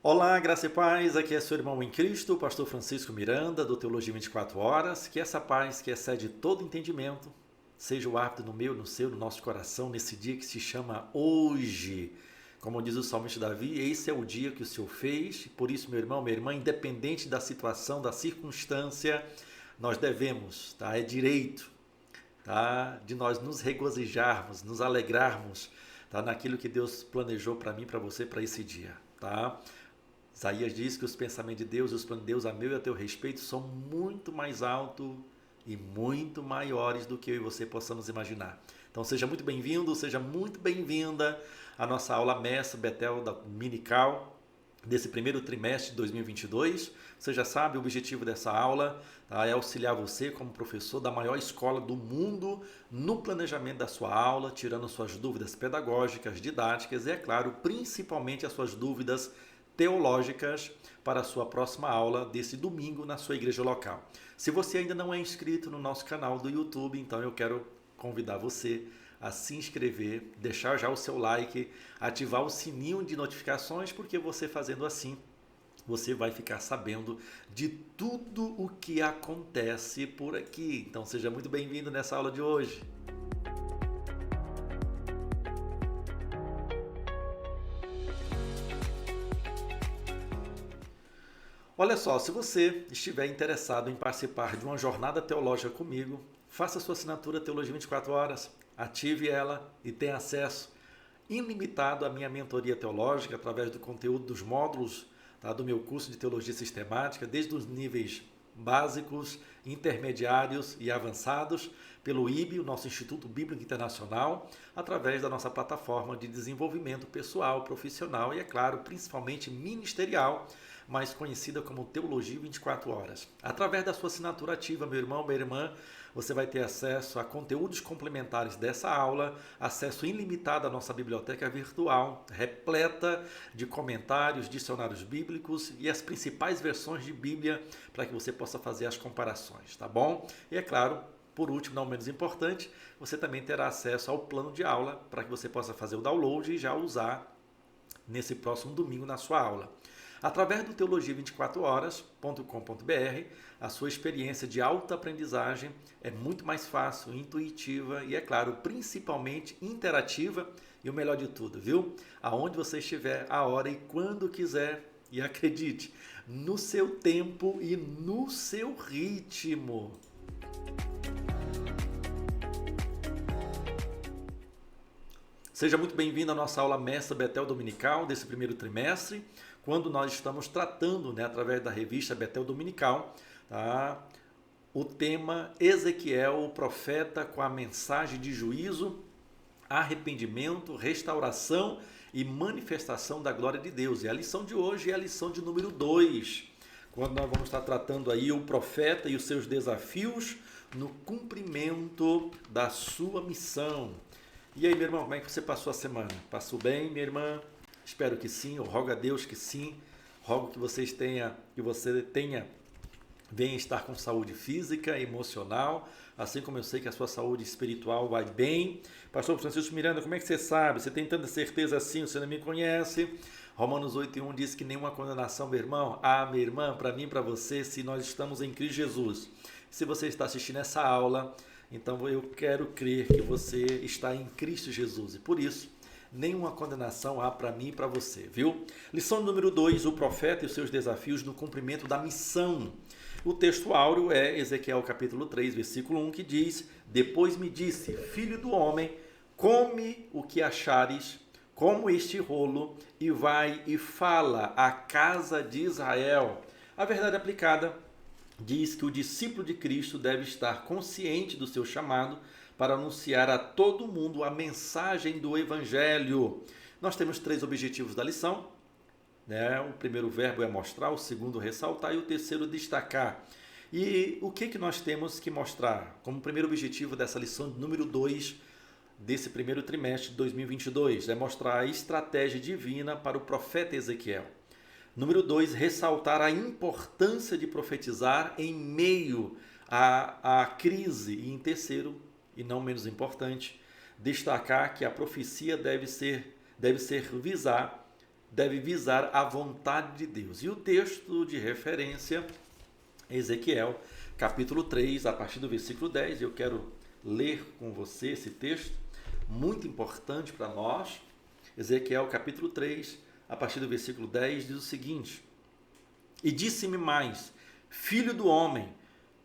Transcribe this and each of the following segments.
Olá, graça e paz, aqui é seu irmão em Cristo, o pastor Francisco Miranda, do Teologia 24 Horas. Que essa paz que excede todo entendimento seja o árbitro no meu, no seu, no nosso coração, nesse dia que se chama hoje. Como diz o salmista Davi, esse é o dia que o Senhor fez, por isso, meu irmão, minha irmã, independente da situação, da circunstância, nós devemos, tá? É direito, tá? De nós nos regozijarmos, nos alegrarmos, tá? Naquilo que Deus planejou para mim, para você, para esse dia, tá? Isaías diz que os pensamentos de Deus e os planos de Deus a meu e a teu respeito são muito mais altos e muito maiores do que eu e você possamos imaginar. Então seja muito bem-vindo, seja muito bem-vinda à nossa aula Mestre Betel da Dominical desse primeiro trimestre de 2022. Você já sabe, o objetivo dessa aula, tá, é auxiliar você como professor da maior escola do mundo no planejamento da sua aula, tirando suas dúvidas pedagógicas, didáticas e, é claro, principalmente as suas dúvidas teológicas para a sua próxima aula desse domingo na sua igreja local. Se você ainda não é inscrito no nosso canal do YouTube, então eu quero convidar você a se inscrever, deixar já o seu like, ativar o sininho de notificações, porque você fazendo assim, você vai ficar sabendo de tudo o que acontece por aqui. Então seja muito bem-vindo nessa aula de hoje. Olha só, se você estiver interessado em participar de uma jornada teológica comigo, faça sua assinatura Teologia 24 Horas, ative ela e tenha acesso ilimitado à minha mentoria teológica através do conteúdo dos módulos, tá, do meu curso de Teologia Sistemática, desde os níveis básicos, intermediários e avançados, pelo IB, o nosso Instituto Bíblico Internacional, através da nossa plataforma de desenvolvimento pessoal, profissional e, é claro, principalmente ministerial, mais conhecida como Teologia 24 Horas. Através da sua assinatura ativa, meu irmão, minha irmã, você vai ter acesso a conteúdos complementares dessa aula, acesso ilimitado à nossa biblioteca virtual, repleta de comentários, dicionários bíblicos e as principais versões de Bíblia para que você possa fazer as comparações, tá bom? E é claro, por último, não menos importante, você também terá acesso ao plano de aula para que você possa fazer o download e já usar nesse próximo domingo na sua aula. Através do teologia24horas.com.br, a sua experiência de alta aprendizagem é muito mais fácil, intuitiva e, é claro, principalmente interativa e o melhor de tudo, viu? Aonde você estiver, a hora e quando quiser, e acredite, no seu tempo e no seu ritmo. Seja muito bem-vindo à nossa aula Mestre Betel Dominical desse primeiro trimestre, quando nós estamos tratando, né, através da revista Betel Dominical, tá, o tema Ezequiel, o profeta com a mensagem de juízo, arrependimento, restauração e manifestação da glória de Deus. E a lição de hoje é a lição de número 2, quando nós vamos estar tratando aí o profeta e os seus desafios no cumprimento da sua missão. E aí, meu irmão, como é que você passou a semana? Passou bem, minha irmã? Espero que sim, eu rogo a Deus que sim. Rogo que você tenha, venha estar com saúde física, emocional, assim como eu sei que a sua saúde espiritual vai bem. Pastor Francisco Miranda, como é que você sabe? Você tem tanta certeza assim, você não me conhece? Romanos 8:1 diz que nenhuma condenação, meu irmão, minha irmã, para mim e para você, se nós estamos em Cristo Jesus. Se você está assistindo essa aula, então eu quero crer que você está em Cristo Jesus. E por isso, nenhuma condenação há para mim e para você, viu? Lição número 2, o profeta e os seus desafios no cumprimento da missão. O texto áureo é Ezequiel capítulo 3, versículo 1, que diz: Depois me disse, filho do homem, come o que achares, como este rolo, e vai e fala à casa de Israel. A verdade aplicada diz que o discípulo de Cristo deve estar consciente do seu chamado para anunciar a todo mundo a mensagem do Evangelho. Nós temos 3 objetivos da lição, né? O primeiro verbo é mostrar, o segundo ressaltar e o terceiro destacar. E o que nós temos que mostrar como primeiro objetivo dessa lição número 2 desse primeiro trimestre de 2022? É mostrar a estratégia divina para o profeta Ezequiel. Número 2, ressaltar a importância de profetizar em meio à crise. E em terceiro, e não menos importante, destacar que a profecia deve ser visar deve visar a vontade de Deus. E o texto de referência é Ezequiel, capítulo 3, a partir do versículo 10. Eu quero ler com você esse texto, muito importante para nós. Ezequiel, capítulo 3, a partir do versículo 10, diz o seguinte: E disse-me mais, filho do homem,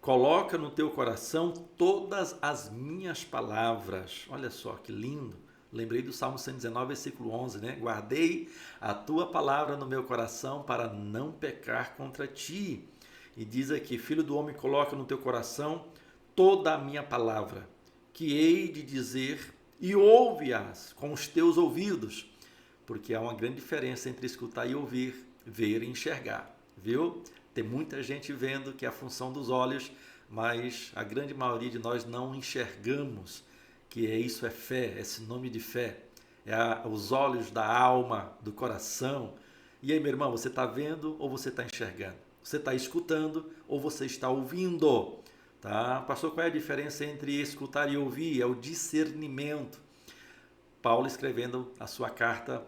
coloca no teu coração todas as minhas palavras. Olha só que lindo. Lembrei do Salmo 119, versículo 11, né? Guardei a tua palavra no meu coração para não pecar contra ti. E diz aqui, filho do homem, coloca no teu coração toda a minha palavra, que hei de dizer, e ouve-as com os teus ouvidos, porque há uma grande diferença entre escutar e ouvir, ver e enxergar, viu? Tem muita gente vendo que é a função dos olhos, mas a grande maioria de nós não enxergamos que isso é fé, é sinônimo de fé, os olhos da alma, do coração. E aí, meu irmão, você está vendo ou você está enxergando? Você está escutando ou você está ouvindo? Tá? Pastor, qual é a diferença entre escutar e ouvir? É o discernimento. Paulo escrevendo a sua carta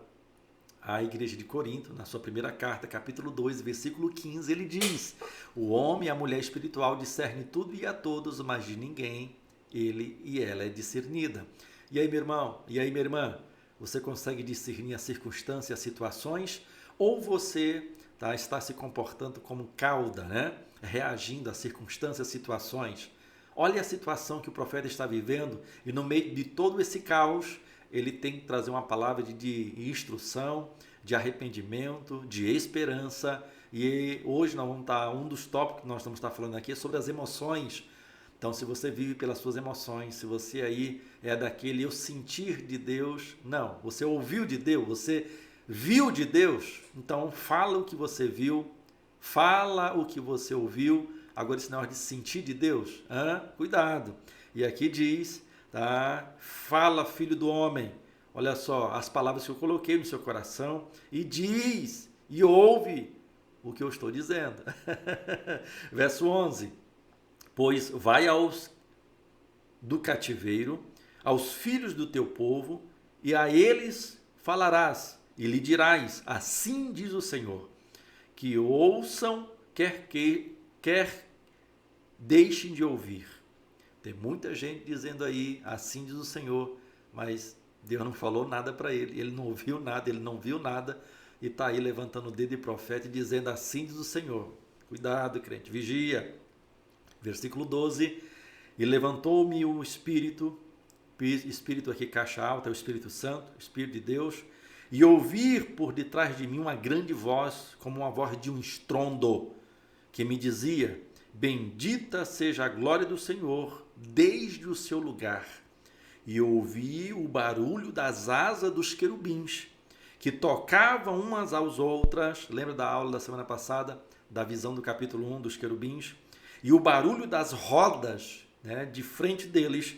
à igreja de Corinto, na sua primeira carta, capítulo 2, versículo 15, ele diz: o homem e a mulher espiritual discernem tudo e a todos, mas de ninguém ele e ela é discernida. E aí, meu irmão? E aí, minha irmã? Você consegue discernir as circunstâncias, as situações? Ou você está se comportando como cauda, né? Reagindo às circunstâncias, situações? Olha a situação que o profeta está vivendo e no meio de todo esse caos, ele tem que trazer uma palavra de instrução, de arrependimento, de esperança. E hoje nós vamos estar, um dos tópicos que nós vamos estar falando aqui é sobre as emoções. Então, se você vive pelas suas emoções, se você aí é daquele eu sentir de Deus, não, você ouviu de Deus, você viu de Deus, então fala o que você viu, fala o que você ouviu. Agora, esse negócio de sentir de Deus, cuidado. E aqui diz, tá? Fala, filho do homem, olha só, as palavras que eu coloquei no seu coração, e diz, e ouve o que eu estou dizendo. Verso 11. Pois vai aos do cativeiro, aos filhos do teu povo, e a eles falarás, e lhe dirás, assim diz o Senhor, que ouçam, quer deixem de ouvir. Tem muita gente dizendo aí, assim diz o Senhor, mas Deus não falou nada para ele, ele não ouviu nada, ele não viu nada, e está aí levantando o dedo de profeta e dizendo, assim diz o Senhor. Cuidado, crente, vigia. Versículo 12, e levantou-me o Espírito aqui caixa alta, é o Espírito Santo, o Espírito de Deus, e ouvir por detrás de mim uma grande voz, como uma voz de um estrondo, que me dizia, bendita seja a glória do Senhor, desde o seu lugar. E ouvi o barulho das asas dos querubins, que tocavam umas às outras, lembra da aula da semana passada, da visão do capítulo 1 dos querubins? E o barulho das rodas, né, de frente deles,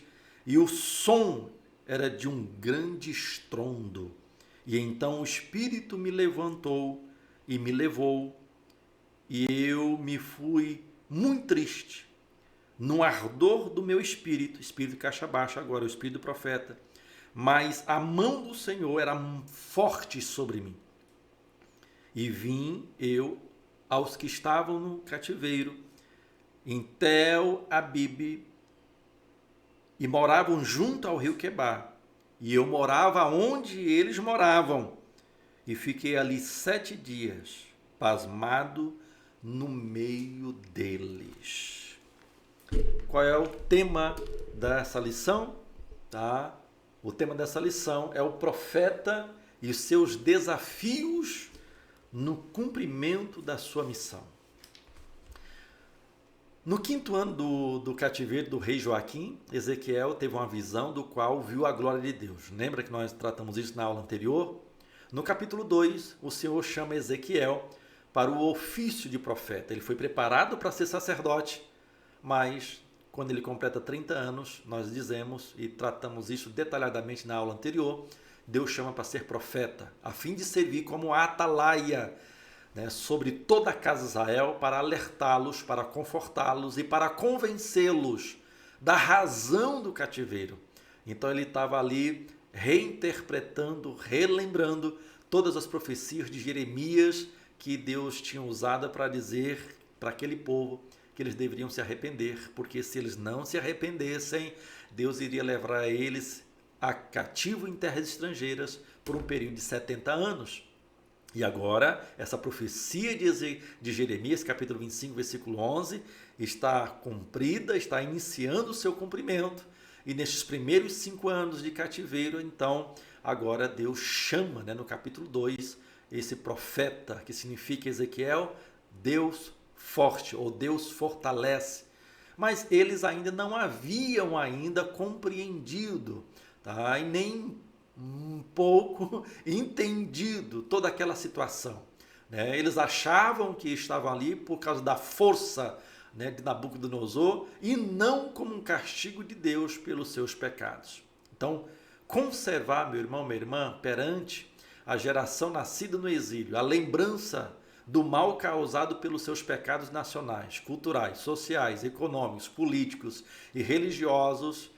e o som era de um grande estrondo. E então o Espírito me levantou e me levou, e eu me fui muito triste, no ardor do meu espírito caixa baixa agora, o espírito do profeta, mas a mão do Senhor era forte sobre mim. E vim eu aos que estavam no cativeiro, em Tel Abibe, e moravam junto ao rio Quebar, e eu morava onde eles moravam, e fiquei ali 7 dias, pasmado no meio deles. Qual é o tema dessa lição? Tá? O tema dessa lição é o profeta e os seus desafios no cumprimento da sua missão. No 5º ano do cativeiro do rei Joaquim, Ezequiel teve uma visão do qual viu a glória de Deus. Lembra que nós tratamos isso na aula anterior? No capítulo 2, o Senhor chama Ezequiel para o ofício de profeta. Ele foi preparado para ser sacerdote, mas quando ele completa 30 anos, nós dizemos e tratamos isso detalhadamente na aula anterior, Deus chama para ser profeta, a fim de servir como atalaia, né, sobre toda a casa de Israel, para alertá-los, para confortá-los e para convencê-los da razão do cativeiro. Então ele estava ali reinterpretando, relembrando todas as profecias de Jeremias que Deus tinha usado para dizer para aquele povo que eles deveriam se arrepender, porque se eles não se arrependessem, Deus iria levar eles a cativo em terras estrangeiras por um período de 70 anos. E agora, essa profecia de Jeremias, capítulo 25, versículo 11, está cumprida, está iniciando o seu cumprimento. E nestes primeiros 5 anos de cativeiro, então, agora Deus chama, no capítulo 2, esse profeta, que significa Ezequiel, Deus forte, ou Deus fortalece. Mas eles ainda não haviam compreendido, tá? E nem um pouco entendido toda aquela situação, né? Eles achavam que estavam ali por causa da força, de Nabucodonosor e não como um castigo de Deus pelos seus pecados. Então, conservar, meu irmão, minha irmã, perante a geração nascida no exílio, a lembrança do mal causado pelos seus pecados nacionais, culturais, sociais, econômicos, políticos e religiosos,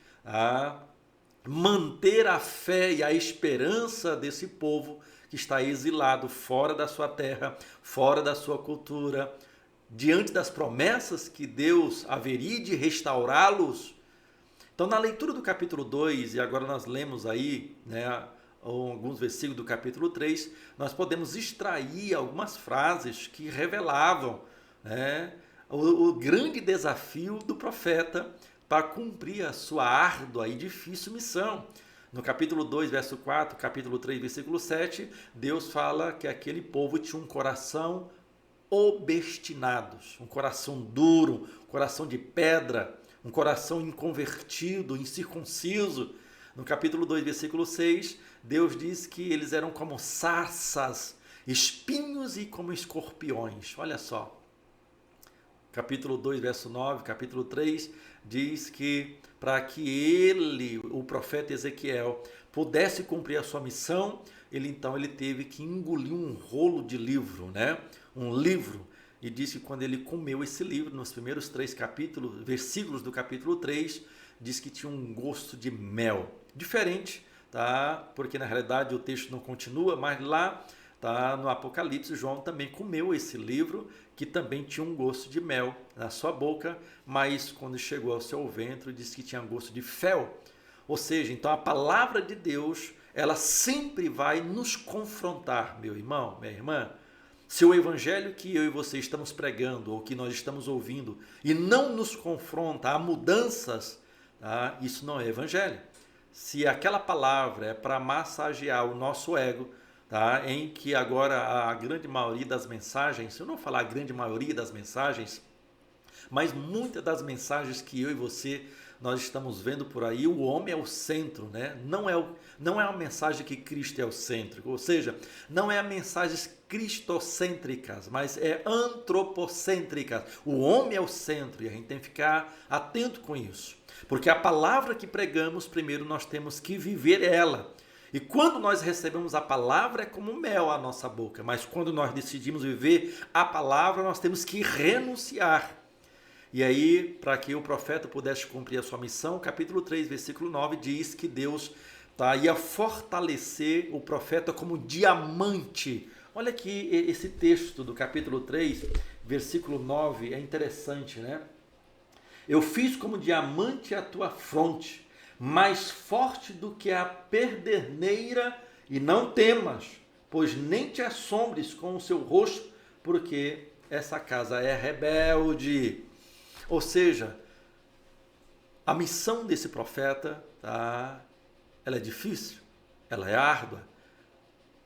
manter a fé e a esperança desse povo que está exilado fora da sua terra, fora da sua cultura, diante das promessas que Deus haveria de restaurá-los. Então, na leitura do capítulo 2, e agora nós lemos aí, alguns versículos do capítulo 3, nós podemos extrair algumas frases que revelavam o grande desafio do profeta para cumprir a sua árdua e difícil missão. No capítulo 2, verso 4, capítulo 3, versículo 7, Deus fala que aquele povo tinha um coração obstinado, um coração duro, um coração de pedra, um coração inconvertido, incircunciso. No capítulo 2, versículo 6, Deus diz que eles eram como sarças, espinhos e como escorpiões. Olha só. Capítulo 2, verso 9, capítulo 3, diz que para que ele, o profeta Ezequiel, pudesse cumprir a sua missão, ele teve que engolir um rolo de livro, um livro. E diz que quando ele comeu esse livro, nos primeiros 3 versículos do capítulo 3, diz que tinha um gosto de mel. Diferente, tá? Porque na realidade o texto não continua, mas lá no Apocalipse, João também comeu esse livro, que também tinha um gosto de mel na sua boca, mas quando chegou ao seu ventre, disse que tinha gosto de fel. Ou seja, então a palavra de Deus, ela sempre vai nos confrontar, meu irmão, minha irmã. Se o evangelho que eu e você estamos pregando, ou que nós estamos ouvindo, e não nos confronta a mudanças, isso não é evangelho. Se aquela palavra é para massagear o nosso ego, em que agora a grande maioria das mensagens, se eu não falar a grande maioria das mensagens, mas muitas das mensagens que eu e você nós estamos vendo por aí, o homem é o centro, não é a mensagem que Cristo é o centro, ou seja, não é a mensagens cristocêntricas, mas é antropocêntricas. O homem é o centro e a gente tem que ficar atento com isso, porque a palavra que pregamos, primeiro nós temos que viver ela. E quando nós recebemos a palavra é como mel à nossa boca, mas quando nós decidimos viver a palavra, nós temos que renunciar. E aí, para que o profeta pudesse cumprir a sua missão, capítulo 3, versículo 9, diz que Deus ia fortalecer o profeta como diamante. Olha aqui esse texto do capítulo 3, versículo 9, é interessante, Eu fiz como diamante a tua fronte, mais forte do que a perderneira, e não temas, pois nem te assombres com o seu rosto, porque essa casa é rebelde. Ou seja, a missão desse profeta, ela é difícil, ela é árdua,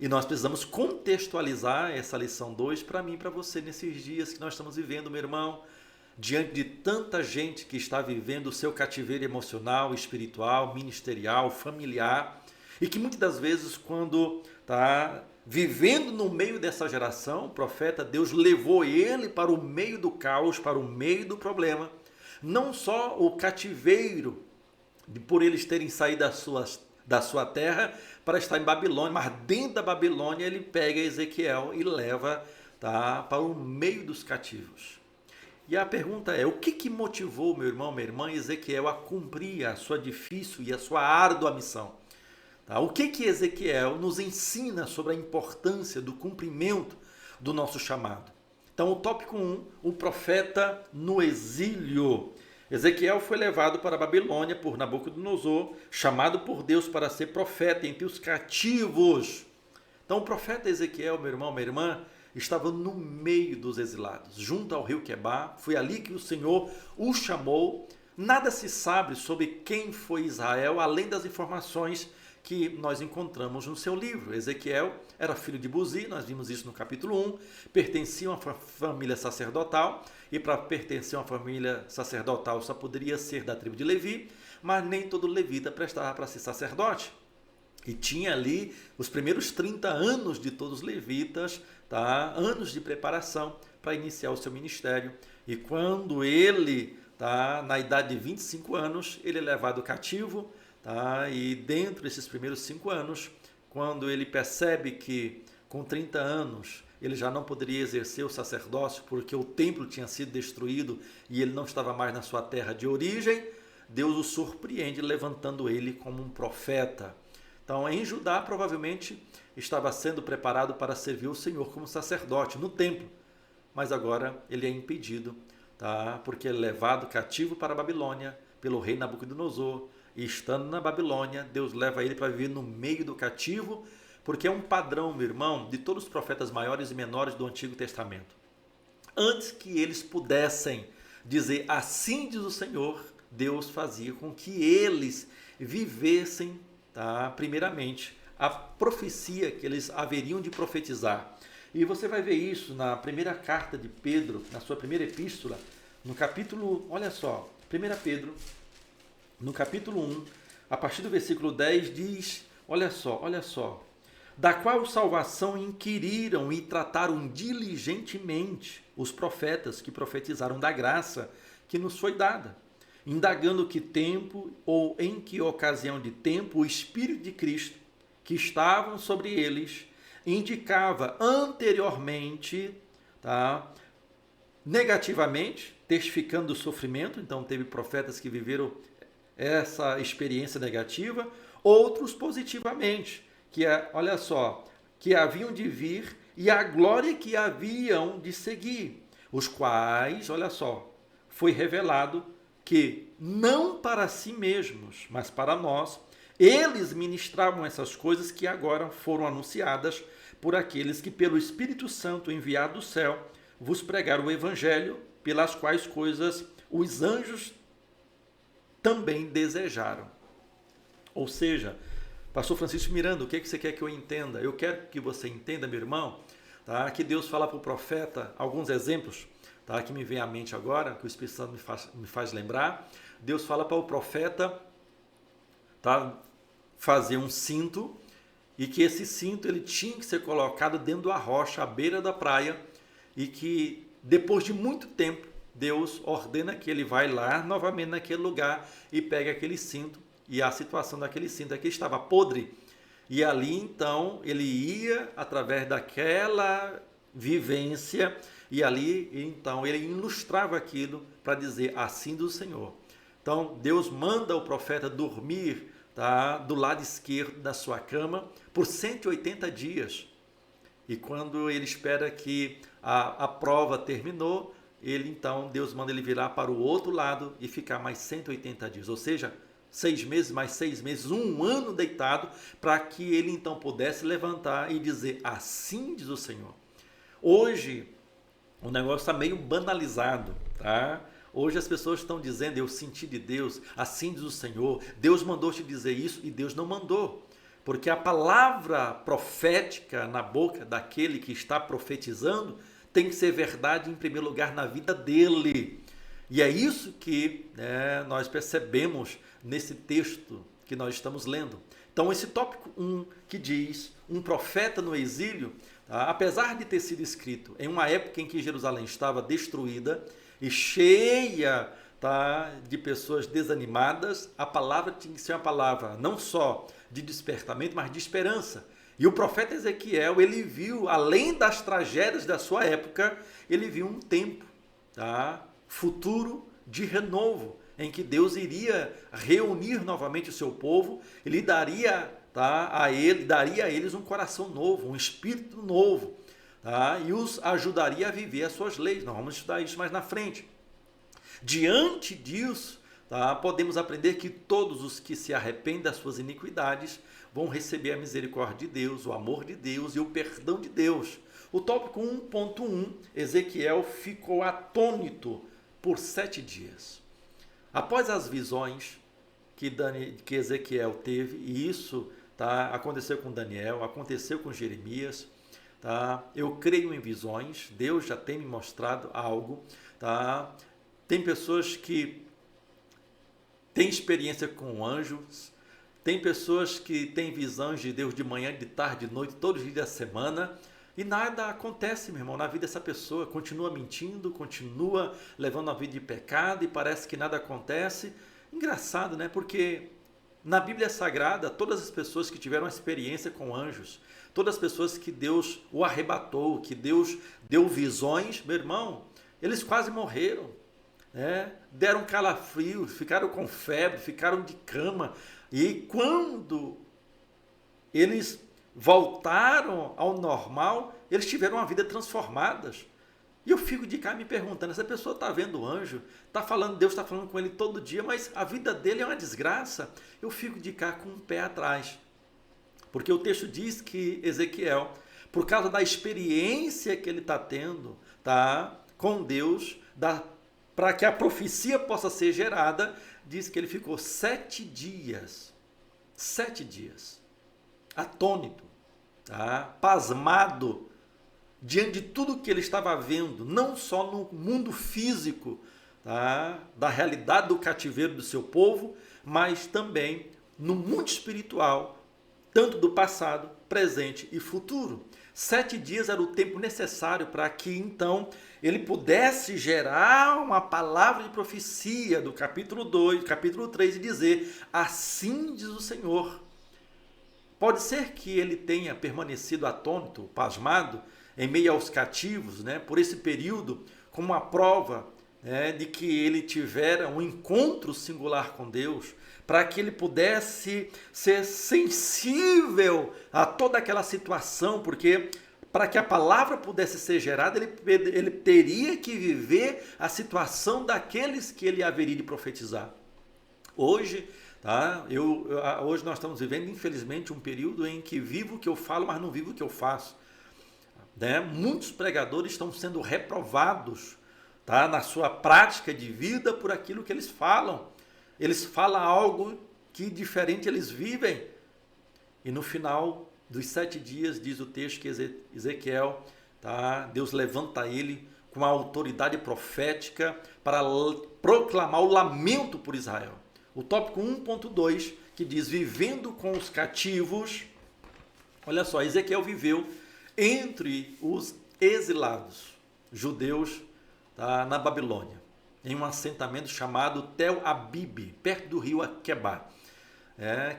e nós precisamos contextualizar essa lição 2 para mim e para você nesses dias que nós estamos vivendo, meu irmão, diante de tanta gente que está vivendo o seu cativeiro emocional, espiritual, ministerial, familiar, e que muitas das vezes, quando está vivendo no meio dessa geração, o profeta, Deus levou ele para o meio do caos, para o meio do problema. Não só o cativeiro, por eles terem saído da sua terra para estar em Babilônia, mas dentro da Babilônia ele pega Ezequiel e leva para o meio dos cativos. E a pergunta é, o que motivou, meu irmão, minha irmã, Ezequiel a cumprir a sua difícil e a sua árdua missão? Tá? O que Ezequiel nos ensina sobre a importância do cumprimento do nosso chamado? Então, o tópico 1, o profeta no exílio. Ezequiel foi levado para a Babilônia por Nabucodonosor, chamado por Deus para ser profeta entre os cativos. Então, o profeta Ezequiel, meu irmão, minha irmã, estava no meio dos exilados, junto ao rio Quebar. Foi ali que o Senhor o chamou. Nada se sabe sobre quem foi Israel, além das informações que nós encontramos no seu livro. Ezequiel era filho de Buzi, nós vimos isso no capítulo 1, pertencia a uma família sacerdotal, e para pertencer a uma família sacerdotal só poderia ser da tribo de Levi, mas nem todo levita prestava para ser sacerdote. E tinha ali os primeiros 30 anos de todos os levitas, tá? Anos de preparação para iniciar o seu ministério. E quando ele, tá, na idade de 25 anos, ele é levado cativo, tá? E dentro desses primeiros 5 anos, quando ele percebe que com 30 anos ele já não poderia exercer o sacerdócio porque o templo tinha sido destruído e ele não estava mais na sua terra de origem, Deus o surpreende levantando ele como um profeta. Então, em Judá, provavelmente, estava sendo preparado para servir o Senhor como sacerdote no templo. Mas agora ele é impedido, tá? Porque é levado cativo para a Babilônia pelo rei Nabucodonosor. E estando na Babilônia, Deus leva ele para viver no meio do cativo, porque é um padrão, meu irmão, de todos os profetas maiores e menores do Antigo Testamento. Antes que eles pudessem dizer assim diz o Senhor, Deus fazia com que eles vivessem, tá, primeiramente, a profecia que eles haveriam de profetizar. E você vai ver isso na primeira carta de Pedro, na sua primeira epístola, no capítulo, olha só, 1 Pedro, no capítulo 1, a partir do versículo 10, diz, olha só, da qual salvação inquiriram e trataram diligentemente os profetas que profetizaram da graça que nos foi dada, indagando que tempo ou em que ocasião de tempo o Espírito de Cristo, que estavam sobre eles, indicava anteriormente, tá, negativamente, testificando o sofrimento. Então teve profetas que viveram essa experiência negativa, outros positivamente, olha só, que haviam de vir e a glória que haviam de seguir, os quais, olha só, foi revelado que não para si mesmos, mas para nós, eles ministravam essas coisas que agora foram anunciadas por aqueles que pelo Espírito Santo enviado do céu vos pregaram o Evangelho, pelas quais coisas os anjos também desejaram. Ou seja, pastor Francisco Miranda, o que você quer que eu entenda? Eu quero que você entenda, meu irmão, tá, que Deus fala para o profeta alguns exemplos, tá, que me vem à mente agora, que o Espírito Santo me faz lembrar. Deus fala para o profeta, tá, fazer um cinto, e que esse cinto ele tinha que ser colocado dentro da rocha, à beira da praia, e que depois de muito tempo, Deus ordena que ele vai lá novamente naquele lugar e pegue aquele cinto, e a situação daquele cinto aqui estava podre, e ali então ele ia através daquela vivência, e ali então ele ilustrava aquilo para dizer assim do Senhor. Então Deus manda o profeta dormir, tá, do lado esquerdo da sua cama por 180 dias. E quando ele espera que a prova terminou, Deus manda ele virar para o outro lado e ficar mais 180 dias. Ou seja, 6 meses, mais 6 meses, 1 ano deitado, para que ele então pudesse levantar e dizer, assim diz o Senhor. Hoje, o negócio está meio banalizado, tá? Hoje as pessoas estão dizendo, eu senti de Deus, assim diz o Senhor, Deus mandou te dizer isso e Deus não mandou. Porque a palavra profética na boca daquele que está profetizando tem que ser verdade em primeiro lugar na vida dele. E é isso que nós percebemos nesse texto que nós estamos lendo. Então esse tópico 1 que diz, um profeta no exílio, tá, apesar de ter sido escrito em uma época em que Jerusalém estava destruída e cheia, tá, de pessoas desanimadas, a palavra tinha que ser uma palavra não só de despertamento, mas de esperança. E o profeta Ezequiel, ele viu, além das tragédias da sua época, ele viu um tempo, tá, futuro de renovo, em que Deus iria reunir novamente o seu povo, ele daria tá, a ele, daria a eles um coração novo, um espírito novo, tá, e os ajudaria a viver as suas leis. Nós vamos estudar isso mais na frente. Diante disso, tá, podemos aprender que todos os que se arrependem das suas iniquidades vão receber a misericórdia de Deus, o amor de Deus e o perdão de Deus. O tópico 1.1, Ezequiel ficou atônito por 7 dias. Após as visões que Ezequiel teve, e isso, tá, aconteceu com Daniel, aconteceu com Jeremias, tá, eu creio em visões, Deus já tem me mostrado algo, tá. Tem pessoas que têm experiência com anjos, tem pessoas que têm visões de Deus de manhã, de tarde, de noite, todos os dias da semana, e nada acontece, meu irmão, na vida dessa pessoa. Continua mentindo, continua levando a vida de pecado e parece que nada acontece. Engraçado, né? Porque na Bíblia Sagrada, todas as pessoas que tiveram experiência com anjos, todas as pessoas que Deus o arrebatou, que Deus deu visões, meu irmão, eles quase morreram. Deram calafrios, ficaram com febre, ficaram de cama, e quando eles voltaram ao normal, eles tiveram uma vida transformada. E eu fico de cá me perguntando, essa pessoa está vendo o anjo, está falando, Deus está falando com ele todo dia, mas a vida dele é uma desgraça. Eu fico de cá com um pé atrás, porque o texto diz que Ezequiel, por causa da experiência que ele está tendo, tá, com Deus, para que a profecia possa ser gerada, diz que ele ficou 7 dias, atônito, tá? Pasmado, diante de tudo que ele estava vendo, não só no mundo físico, tá, da realidade do cativeiro do seu povo, mas também no mundo espiritual, tanto do passado, presente e futuro. 7 dias era o tempo necessário para que então ele pudesse gerar uma palavra de profecia do capítulo 2, capítulo 3 e dizer: assim diz o Senhor. Pode ser que ele tenha permanecido atônito, pasmado, em meio aos cativos, né, por esse período, como uma prova, né, de que ele tivera um encontro singular com Deus, para que ele pudesse ser sensível a toda aquela situação, porque para que a palavra pudesse ser gerada, ele teria que viver a situação daqueles que ele haveria de profetizar. Hoje, tá, hoje nós estamos vivendo, infelizmente, um período em que vivo o que eu falo, mas não vivo o que eu faço. Né? Muitos pregadores estão sendo reprovados, tá, na sua prática de vida por aquilo que eles falam. Eles falam algo que diferente eles vivem. E no final dos 7 dias, diz o texto que Ezequiel, tá, Deus levanta ele com a autoridade profética para proclamar o lamento por Israel. O tópico 1.2, que diz: vivendo com os cativos. Olha só, Ezequiel viveu entre os exilados judeus, tá, na Babilônia, em um assentamento chamado Tel Abib, perto do rio Aquebá,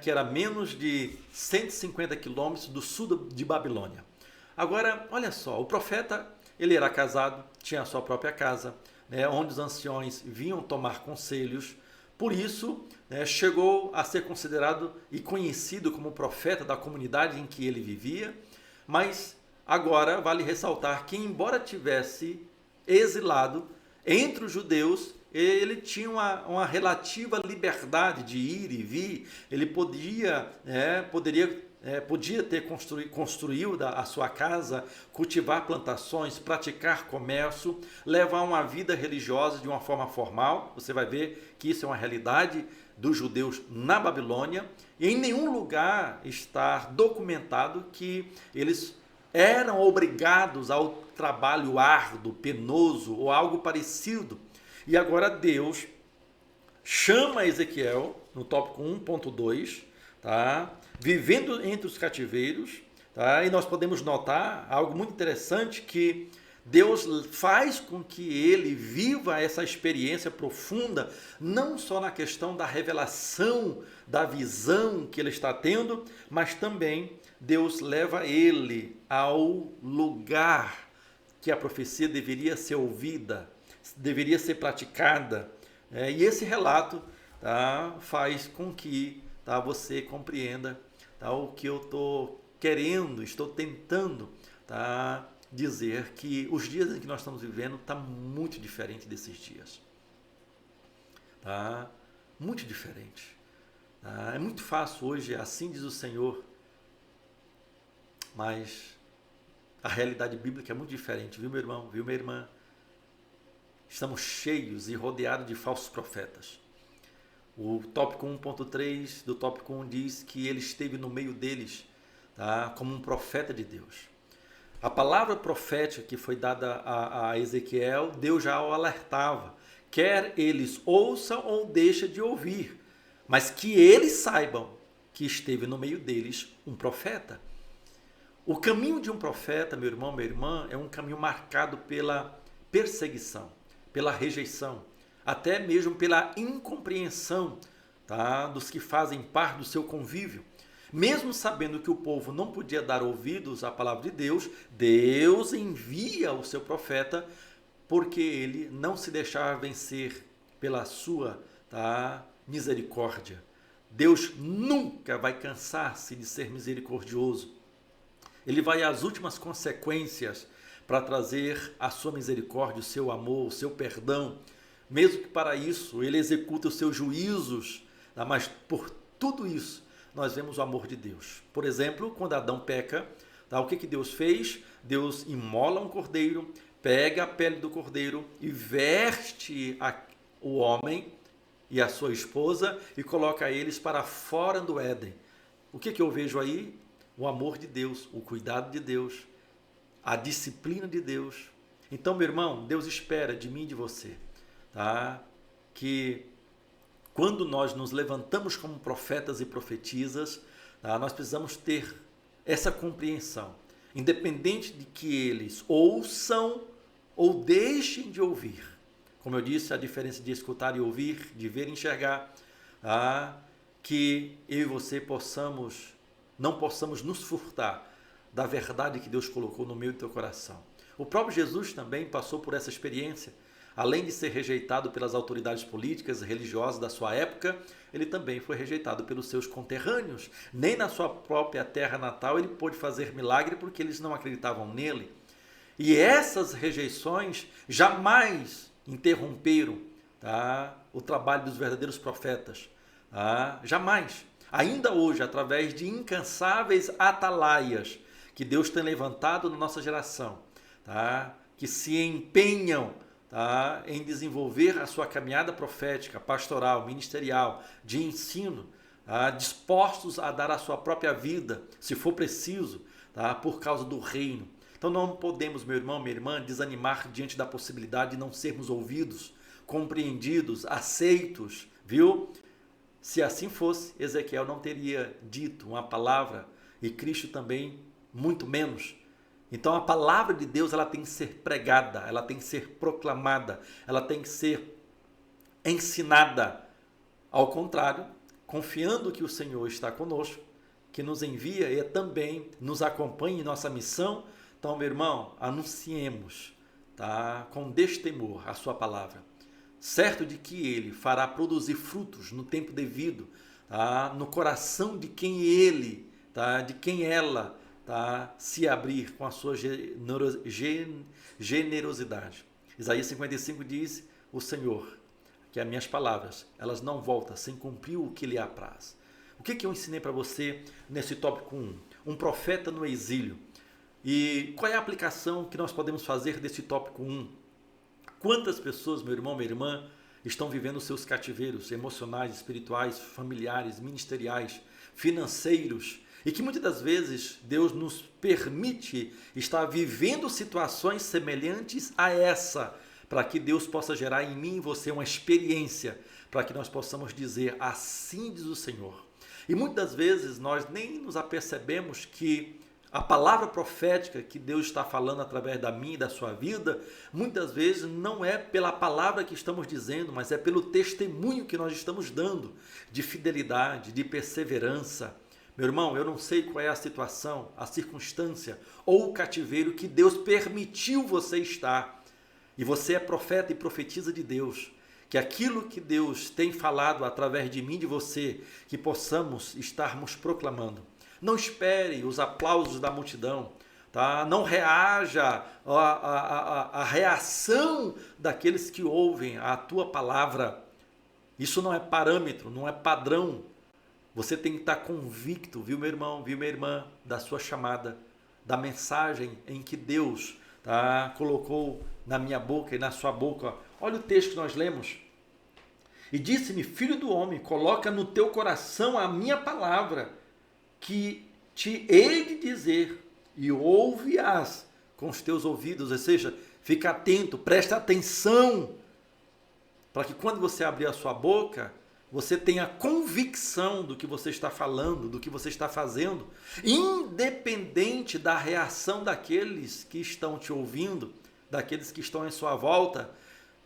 que era menos de 150 quilômetros do sul de Babilônia. Agora, olha só, o profeta, ele era casado, tinha a sua própria casa, né, onde os anciões vinham tomar conselhos. Por isso, chegou a ser considerado e conhecido como profeta da comunidade em que ele vivia. Mas agora vale ressaltar que, embora tivesse exilado entre os judeus, ele tinha uma relativa liberdade de ir e vir. Ele podia ter construído a sua casa, cultivar plantações, praticar comércio, levar uma vida religiosa de uma forma formal. Você vai ver que isso é uma realidade dos judeus na Babilônia, e em nenhum lugar está documentado que eles eram obrigados ao trabalho árduo, penoso ou algo parecido. E agora Deus chama Ezequiel, no tópico 1.2, tá? Vivendo entre os cativeiros, tá? E nós podemos notar algo muito interessante, que Deus faz com que ele viva essa experiência profunda, não só na questão da revelação, da visão que ele está tendo, mas também Deus leva ele ao lugar que a profecia deveria ser ouvida, deveria ser praticada. E esse relato, tá, faz com que, tá, você compreenda, tá? O que eu estou querendo, estou tentando, tá? Dizer que os dias em que nós estamos vivendo está muito diferente desses dias. Tá? Muito diferente. Tá? É muito fácil hoje, assim diz o Senhor, mas a realidade bíblica é muito diferente, viu, meu irmão? Viu, minha irmã? Estamos cheios e rodeados de falsos profetas. O tópico 1.3 do tópico 1 diz que ele esteve no meio deles, tá? Como um profeta de Deus. A palavra profética que foi dada a Ezequiel, Deus já o alertava. Quer eles ouçam ou deixem de ouvir, mas que eles saibam que esteve no meio deles um profeta. O caminho de um profeta, meu irmão, minha irmã, é um caminho marcado pela perseguição, pela rejeição, até mesmo pela incompreensão, tá, dos que fazem parte do seu convívio. Mesmo sabendo que o povo não podia dar ouvidos à palavra de Deus, Deus envia o seu profeta porque ele não se deixava vencer pela sua, tá, misericórdia. Deus nunca vai cansar-se de ser misericordioso. Ele vai às últimas consequências para trazer a sua misericórdia, o seu amor, o seu perdão. Mesmo que para isso ele executa os seus juízos, tá? Mas por tudo isso nós vemos o amor de Deus. Por exemplo, quando Adão peca, tá? O que Deus fez? Deus imola um cordeiro, pega a pele do cordeiro e veste o homem e a sua esposa e coloca eles para fora do Éden. O que eu vejo aí? O amor de Deus, o cuidado de Deus, a disciplina de Deus. Então, meu irmão, Deus espera de mim e de você, tá? Que quando nós nos levantamos como profetas e profetisas, tá? Nós precisamos ter essa compreensão, independente de que eles ouçam ou deixem de ouvir. Como eu disse, a diferença de escutar e ouvir, de ver e enxergar, tá? Que eu e você não possamos nos furtar da verdade que Deus colocou no meio do teu coração. O próprio Jesus também passou por essa experiência. Além de ser rejeitado pelas autoridades políticas e religiosas da sua época, ele também foi rejeitado pelos seus conterrâneos. Nem na sua própria terra natal ele pôde fazer milagre porque eles não acreditavam nele. E essas rejeições jamais interromperam, tá, o trabalho dos verdadeiros profetas. Tá? Jamais. Ainda hoje, através de incansáveis atalaias que Deus tem levantado na nossa geração, tá? Que se empenham, tá, em desenvolver a sua caminhada profética, pastoral, ministerial, de ensino, tá, dispostos a dar a sua própria vida, se for preciso, tá, por causa do reino. Então não podemos, meu irmão, minha irmã, desanimar diante da possibilidade de não sermos ouvidos, compreendidos, aceitos, viu? Se assim fosse, Ezequiel não teria dito uma palavra e Cristo também muito menos. Então a palavra de Deus ela tem que ser pregada, ela tem que ser proclamada, ela tem que ser ensinada. Ao contrário, confiando que o Senhor está conosco, que nos envia e também nos acompanha em nossa missão. Então, meu irmão, anunciemos, tá, com destemor a sua palavra, certo de que ele fará produzir frutos no tempo devido, tá, no coração de quem ele, tá, de quem ela, tá, se abrir com a sua generosidade. Isaías 55 diz, o Senhor, que as minhas palavras, elas não voltam sem cumprir o que lhe apraz. O que eu ensinei para você nesse tópico 1? Um profeta no exílio. E qual é a aplicação que nós podemos fazer desse tópico 1? Quantas pessoas, meu irmão, minha irmã, estão vivendo seus cativeiros emocionais, espirituais, familiares, ministeriais, financeiros, e que muitas das vezes Deus nos permite estar vivendo situações semelhantes a essa, para que Deus possa gerar em mim e você uma experiência, para que nós possamos dizer, assim diz o Senhor. E muitas vezes nós nem nos apercebemos que a palavra profética que Deus está falando através da minha e da sua vida, muitas vezes não é pela palavra que estamos dizendo, mas é pelo testemunho que nós estamos dando, de fidelidade, de perseverança. Meu irmão, eu não sei qual é a situação, a circunstância ou o cativeiro que Deus permitiu você estar. E você é profeta e profetiza de Deus. Que aquilo que Deus tem falado através de mim e de você, que possamos estarmos proclamando. Não espere os aplausos da multidão. Tá? Não reaja à reação daqueles que ouvem a tua palavra. Isso não é parâmetro, não é padrão. Você tem que estar convicto, viu, meu irmão, viu, minha irmã, da sua chamada, da mensagem em que Deus, tá, colocou na minha boca e na sua boca. Olha o texto que nós lemos. E disse-me, filho do homem, coloca no teu coração a minha palavra, que te hei de dizer, e ouve-as com os teus ouvidos, ou seja, fica atento, presta atenção, para que quando você abrir a sua boca, você tenha convicção do que você está falando, do que você está fazendo, independente da reação daqueles que estão te ouvindo, daqueles que estão em sua volta,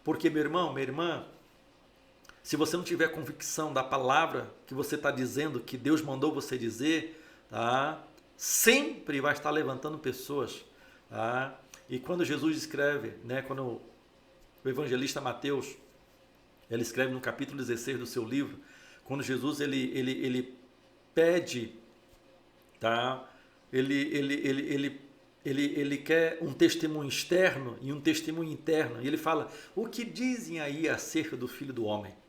porque, meu irmão, minha irmã, se você não tiver convicção da palavra que você está dizendo, que Deus mandou você dizer, tá? Sempre vai estar levantando pessoas. Tá? E quando Jesus escreve, né, quando o evangelista Mateus, ele escreve no capítulo 16 do seu livro, quando Jesus ele pede, tá? Ele quer um testemunho externo e um testemunho interno. E ele fala, o que dizem aí acerca do Filho do Homem?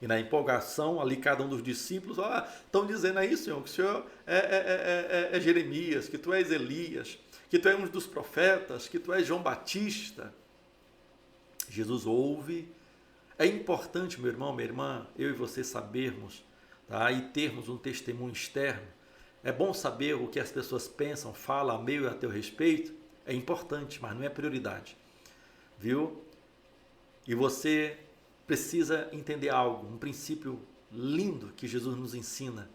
E na empolgação, ali cada um dos discípulos, estão dizendo aí, Senhor, que o Senhor é Jeremias, que tu és Elias, que tu és um dos profetas, que tu és João Batista. Jesus ouve. É importante, meu irmão, minha irmã, eu e você sabermos, tá, e termos um testemunho externo. É bom saber o que as pessoas pensam, falam a meu e a teu respeito. É importante, mas não é prioridade. Viu? E você precisa entender algo, um princípio lindo que Jesus nos ensina,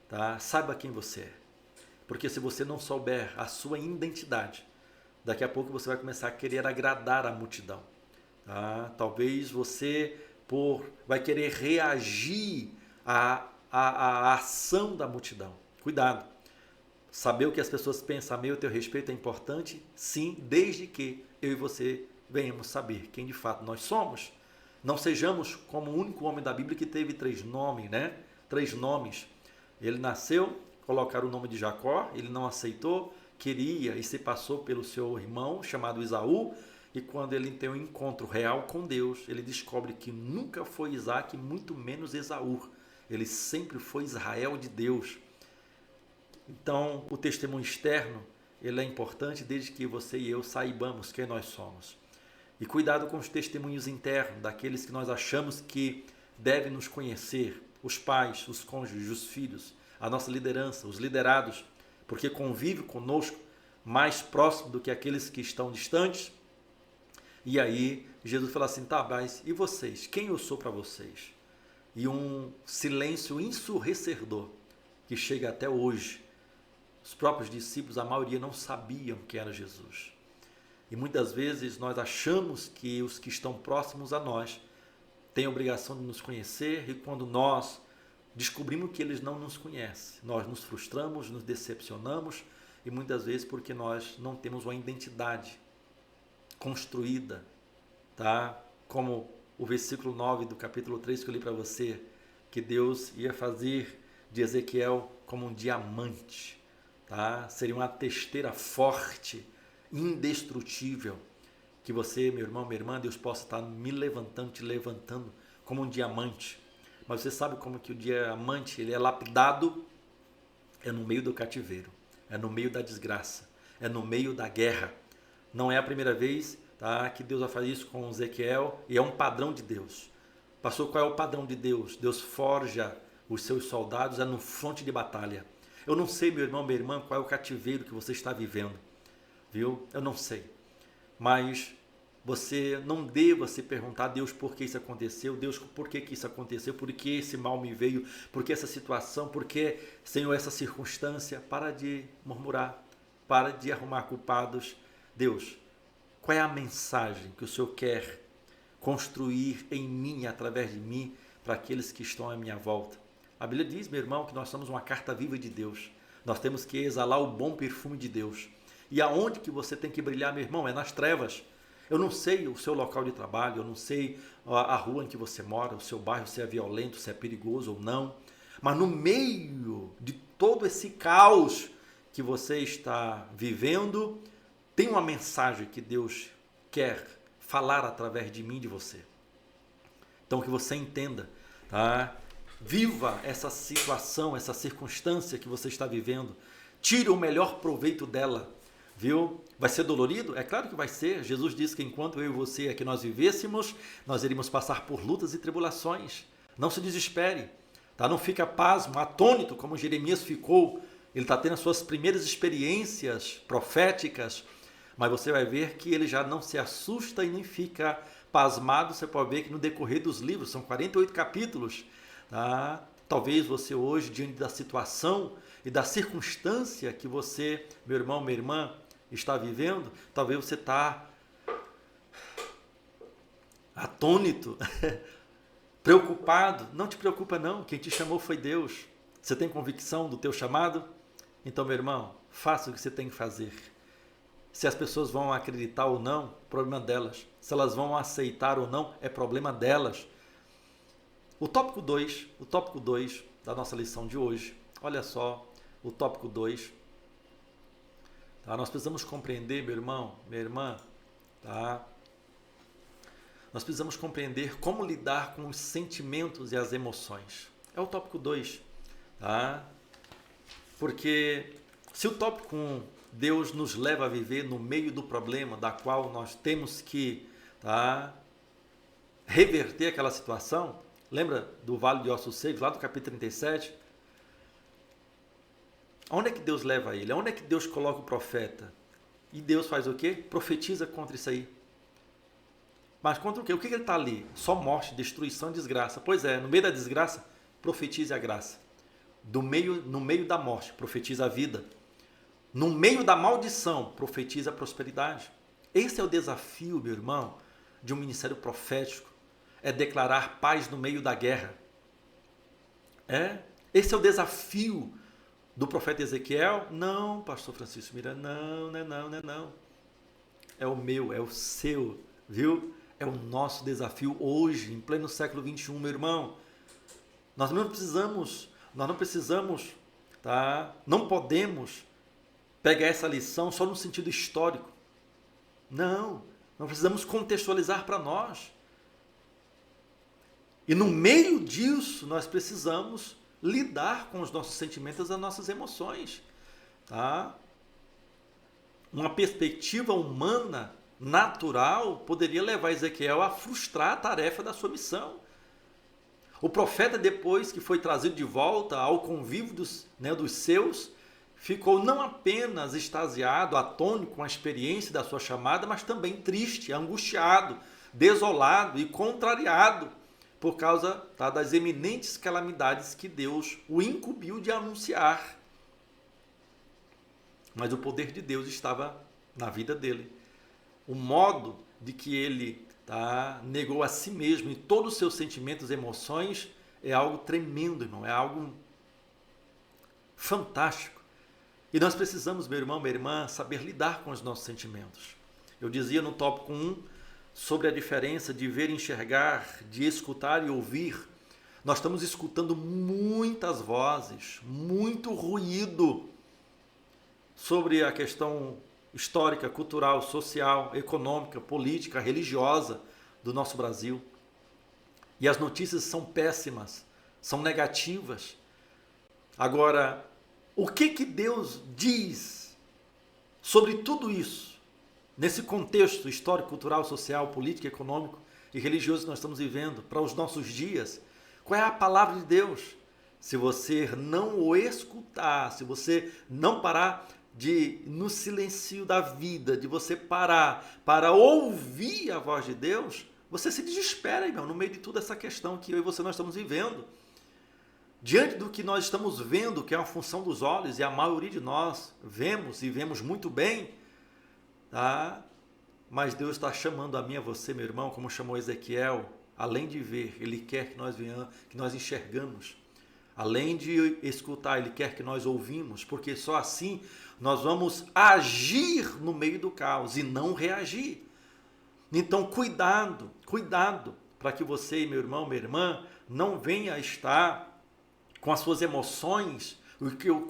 tá? Saiba quem você é, porque se você não souber a sua identidade, daqui a pouco você vai começar a querer agradar a multidão, tá? Talvez você vai querer reagir à ação da multidão. Cuidado, saber o que as pessoas pensam a meu e teu respeito é importante, sim, desde que eu e você venhamos saber quem de fato nós somos. Não sejamos como o único homem da Bíblia que teve 3 nomes, né? 3 nomes. Ele nasceu, colocaram o nome de Jacó, ele não aceitou, queria e se passou pelo seu irmão, chamado Esaú, e quando ele tem um encontro real com Deus, ele descobre que nunca foi Isaac, muito menos Esaú. Ele sempre foi Israel de Deus. Então, o testemunho externo, ele é importante desde que você e eu saibamos quem nós somos. E cuidado com os testemunhos internos, daqueles que nós achamos que devem nos conhecer, os pais, os cônjuges, os filhos, a nossa liderança, os liderados, porque convive conosco mais próximo do que aqueles que estão distantes. E aí Jesus fala assim, tá, mas e vocês? Quem eu sou para vocês? E um silêncio ensurdecedor que chega até hoje. Os próprios discípulos, a maioria não sabiam quem era Jesus. E muitas vezes nós achamos que os que estão próximos a nós têm a obrigação de nos conhecer, e quando nós descobrimos que eles não nos conhecem, nós nos frustramos, nos decepcionamos, e muitas vezes porque nós não temos uma identidade construída, tá? Como o versículo 9 do capítulo 3 que eu li para você, que Deus ia fazer de Ezequiel como um diamante, tá? Seria uma testeira forte, indestrutível, que você, meu irmão, minha irmã, Deus possa estar me levantando, te levantando como um diamante. Mas você sabe como que o diamante ele é lapidado? É no meio do cativeiro, é no meio da desgraça, é no meio da guerra. Não é a primeira vez, tá, que Deus vai fazer isso com Ezequiel, e é um padrão de Deus. Pastor, qual é o padrão de Deus? Deus forja os seus soldados no fronte de batalha. Eu não sei, meu irmão, minha irmã, qual é o cativeiro que você está vivendo. Viu? Eu não sei, mas você não deva se perguntar a Deus por que isso aconteceu, Deus por que isso aconteceu, por que esse mal me veio, por que essa situação, por que, Senhor, essa circunstância. Para de murmurar, para de arrumar culpados. Deus, qual é a mensagem que o Senhor quer construir em mim e através de mim para aqueles que estão à minha volta? A Bíblia diz, meu irmão, que nós somos uma carta viva de Deus, nós temos que exalar o bom perfume de Deus. E aonde que você tem que brilhar, meu irmão? É nas trevas. Eu não sei o seu local de trabalho, eu não sei a rua em que você mora, o seu bairro, se é violento, se é perigoso ou não. Mas no meio de todo esse caos que você está vivendo, tem uma mensagem que Deus quer falar através de mim e de você. Então que você entenda, tá? Viva essa situação, essa circunstância que você está vivendo. Tire o melhor proveito dela, viu? Vai ser dolorido? É claro que vai ser. Jesus disse que enquanto eu e você aqui nós vivêssemos, nós iríamos passar por lutas e tribulações. Não se desespere, tá? Não fica pasmo, atônito como Jeremias ficou. Ele está tendo as suas primeiras experiências proféticas, mas você vai ver que ele já não se assusta e nem fica pasmado. Você pode ver que no decorrer dos livros, são 48 capítulos, tá? Talvez você hoje, diante da situação e da circunstância que você, meu irmão, minha irmã, está vivendo, talvez você está atônito, preocupado. Não te preocupa não, quem te chamou foi Deus. Você tem convicção do teu chamado? Então, meu irmão, faça o que você tem que fazer. Se as pessoas vão acreditar ou não, problema delas. Se elas vão aceitar ou não, é problema delas. O tópico 2 da nossa lição de hoje, olha só, o tópico 2, tá? Nós precisamos compreender, meu irmão, minha irmã, tá? Nós precisamos compreender como lidar com os sentimentos e as emoções. É o tópico 2, tá? Porque se o tópico 1, Deus nos leva a viver no meio do problema, da qual nós temos que, tá, reverter aquela situação. Lembra do Vale de Ossos Secos, lá do capítulo 37? Onde é que Deus leva ele? Onde é que Deus coloca o profeta? E Deus faz o quê? Profetiza contra isso aí. Mas contra o quê? O que ele está ali? Só morte, destruição e desgraça. Pois é, no meio da desgraça, profetize a graça. No meio da morte, profetiza a vida. No meio da maldição, profetiza a prosperidade. Esse é o desafio, meu irmão, de um ministério profético. É declarar paz no meio da guerra. Esse é o desafio do profeta Ezequiel? Não, pastor Francisco Miranda, não. É o meu, é o seu, viu? É o nosso desafio hoje, em pleno século XXI, meu irmão. Nós não precisamos, tá? Não podemos pegar essa lição só no sentido histórico. Não, nós precisamos contextualizar para nós. E no meio disso, nós precisamos lidar com os nossos sentimentos e as nossas emoções. Tá? Uma perspectiva humana, natural, poderia levar Ezequiel a frustrar a tarefa da sua missão. O profeta, depois que foi trazido de volta ao convívio dos seus, ficou não apenas extasiado, atônito com a experiência da sua chamada, mas também triste, angustiado, desolado e contrariado por causa, tá, das eminentes calamidades que Deus o incumbiu de anunciar. Mas o poder de Deus estava na vida dele. O modo de que ele, tá, negou a si mesmo e todos os seus sentimentos e emoções é algo tremendo, irmão, é algo fantástico. E nós precisamos, meu irmão, minha irmã, saber lidar com os nossos sentimentos. Eu dizia no tópico 1 sobre a diferença de ver e enxergar, de escutar e ouvir. Nós estamos escutando muitas vozes, muito ruído sobre a questão histórica, cultural, social, econômica, política, religiosa do nosso Brasil. E as notícias são péssimas, são negativas. Agora, o que Deus diz sobre tudo isso, nesse contexto histórico, cultural, social, político, econômico e religioso que nós estamos vivendo, para os nossos dias? Qual é a palavra de Deus? Se você não o escutar, se você não parar no silêncio da vida, de você parar para ouvir a voz de Deus, você se desespera, irmão, no meio de toda essa questão que eu e você nós estamos vivendo. Diante do que nós estamos vendo, que é uma função dos olhos, e a maioria de nós vemos e vemos muito bem, tá? Mas Deus está chamando a mim e a você, meu irmão, como chamou Ezequiel, além de ver, Ele quer que nós venhamos, que nós enxergamos. Além de escutar, Ele quer que nós ouvimos, porque só assim nós vamos agir no meio do caos e não reagir. Então, cuidado, para que você, meu irmão, minha irmã, não venha estar com as suas emoções,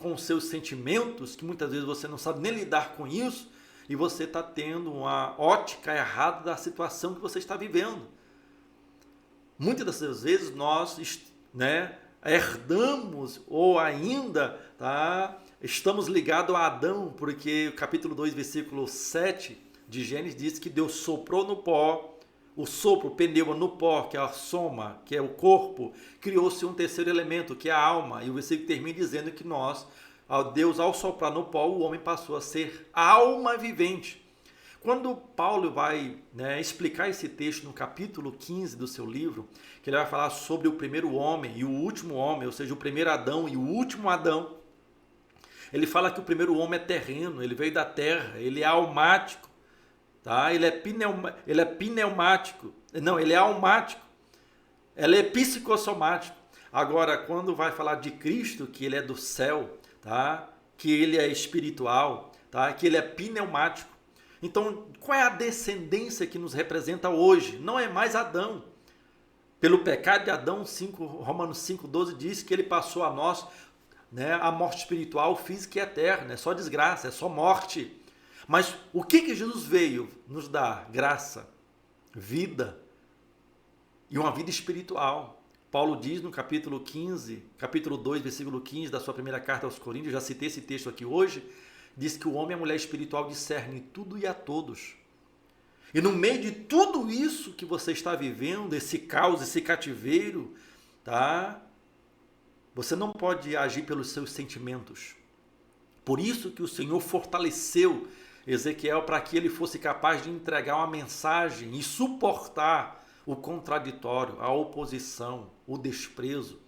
com os seus sentimentos, que muitas vezes você não sabe nem lidar com isso, e você está tendo uma ótica errada da situação que você está vivendo. Muitas das vezes nós, né, herdamos ou ainda estamos ligados a Adão, porque o capítulo 2, versículo 7 de Gênesis diz que Deus soprou no pó, o sopro, pneuma no pó, que é a soma, que é o corpo, criou-se um terceiro elemento, que é a alma, e o versículo termina dizendo que Deus, ao soprar no pó, o homem passou a ser alma vivente. Quando Paulo vai, né, explicar esse texto no capítulo 15 do seu livro, que ele vai falar sobre o primeiro homem e o último homem, ou seja, o primeiro Adão e o último Adão, ele fala que o primeiro homem é terreno, ele veio da terra, ele é almático, tá? Ele é pneumático, não, ele é almático, ele é psicossomático. Agora, quando vai falar de Cristo, que ele é do céu, tá? Que ele é espiritual, tá? Que ele é pneumático. Então, qual é a descendência que nos representa hoje? Não é mais Adão. Pelo pecado de Adão, Romanos 5,12 diz que ele passou a nós, né, a morte espiritual, física e eterna. É só desgraça, é só morte. Mas o que Jesus veio nos dar? Graça, vida e uma vida espiritual. Paulo diz no capítulo 2, versículo 15 da sua primeira carta aos Coríntios, já citei esse texto aqui hoje, diz que o homem e a mulher espiritual discernem tudo e a todos. E no meio de tudo isso que você está vivendo, esse caos, esse cativeiro, tá? Você não pode agir pelos seus sentimentos. Por isso que o Senhor fortaleceu Ezequiel para que ele fosse capaz de entregar uma mensagem e suportar o contraditório, a oposição, o desprezo.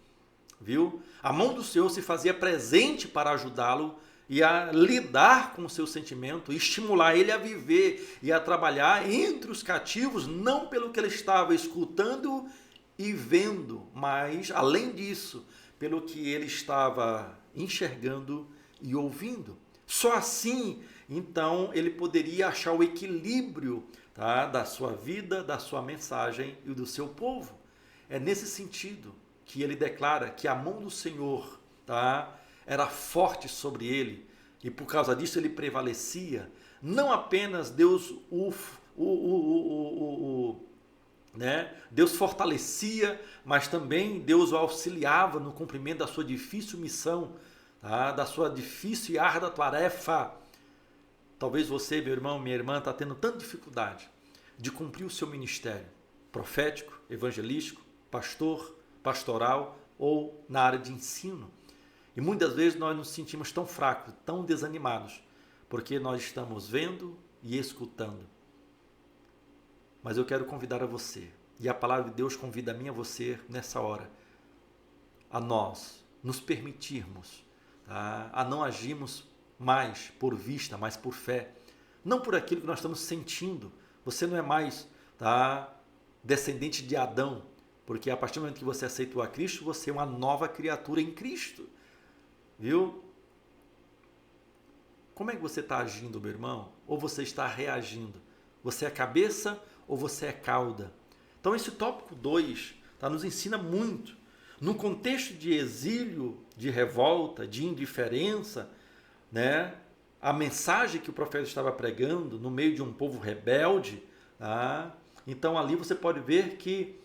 Viu? A mão do Senhor se fazia presente para ajudá-lo e a lidar com o seu sentimento, estimular ele a viver e a trabalhar entre os cativos, não pelo que ele estava escutando e vendo, mas, além disso, pelo que ele estava enxergando e ouvindo. Só assim, então, ele poderia achar o equilíbrio, tá, da sua vida, da sua mensagem e do seu povo. É nesse sentido que ele declara que a mão do Senhor, tá, era forte sobre ele, e por causa disso ele prevalecia. Não apenas Deus Deus fortalecia, mas também Deus o auxiliava no cumprimento da sua difícil missão, tá, da sua difícil e árdua tarefa. Talvez você, meu irmão, minha irmã, está tendo tanta dificuldade de cumprir o seu ministério profético, evangelístico, pastor, pastoral ou na área de ensino. E muitas vezes nós nos sentimos tão fracos, tão desanimados, porque nós estamos vendo e escutando. Mas eu quero convidar a você, e a palavra de Deus convida a mim e a você nessa hora, a nós nos permitirmos, tá, a não agirmos mais por vista, mas por fé. Não por aquilo que nós estamos sentindo. Você não é mais, tá, descendente de Adão, porque a partir do momento que você aceitou a Cristo, você é uma nova criatura em Cristo. Viu? Como é que você está agindo, meu irmão? Ou você está reagindo? Você é cabeça ou você é cauda? Então esse tópico 2, tá, nos ensina muito. Num contexto de exílio, de revolta, de indiferença, né, a mensagem que o profeta estava pregando no meio de um povo rebelde, tá? Então ali você pode ver que,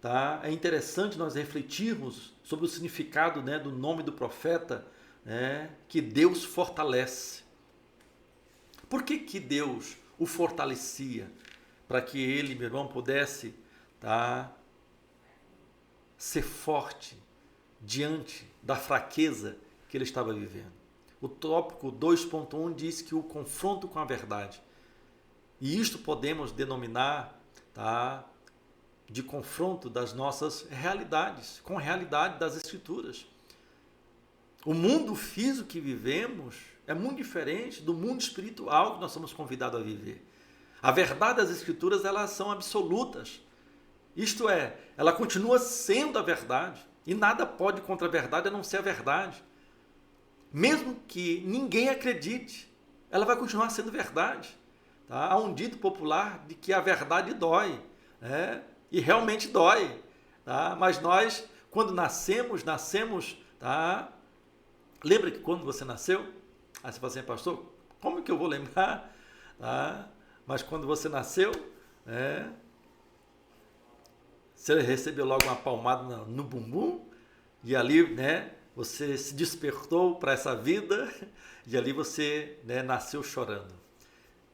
tá, é interessante nós refletirmos sobre o significado, né, do nome do profeta, né, que Deus fortalece. Por que Deus o fortalecia? Para que ele, meu irmão, pudesse, tá, ser forte diante da fraqueza que ele estava vivendo. O tópico 2.1 diz que o confronto com a verdade. E isto podemos denominar, tá, de confronto das nossas realidades, com a realidade das Escrituras. O mundo físico que vivemos é muito diferente do mundo espiritual que nós somos convidados a viver. A verdade das Escrituras, elas são absolutas. Isto é, ela continua sendo a verdade. E nada pode contra a verdade a não ser a verdade. Mesmo que ninguém acredite, ela vai continuar sendo verdade. Tá? Há um dito popular de que a verdade dói. E realmente dói. Tá? Mas nós, quando nascemos tá? Lembra que quando você nasceu? Aí você fala assim, pastor, como que eu vou lembrar? Tá? Mas quando você nasceu, você recebeu logo uma palmada no bumbum, e ali, né, você se despertou para essa vida, e ali você, né, nasceu chorando.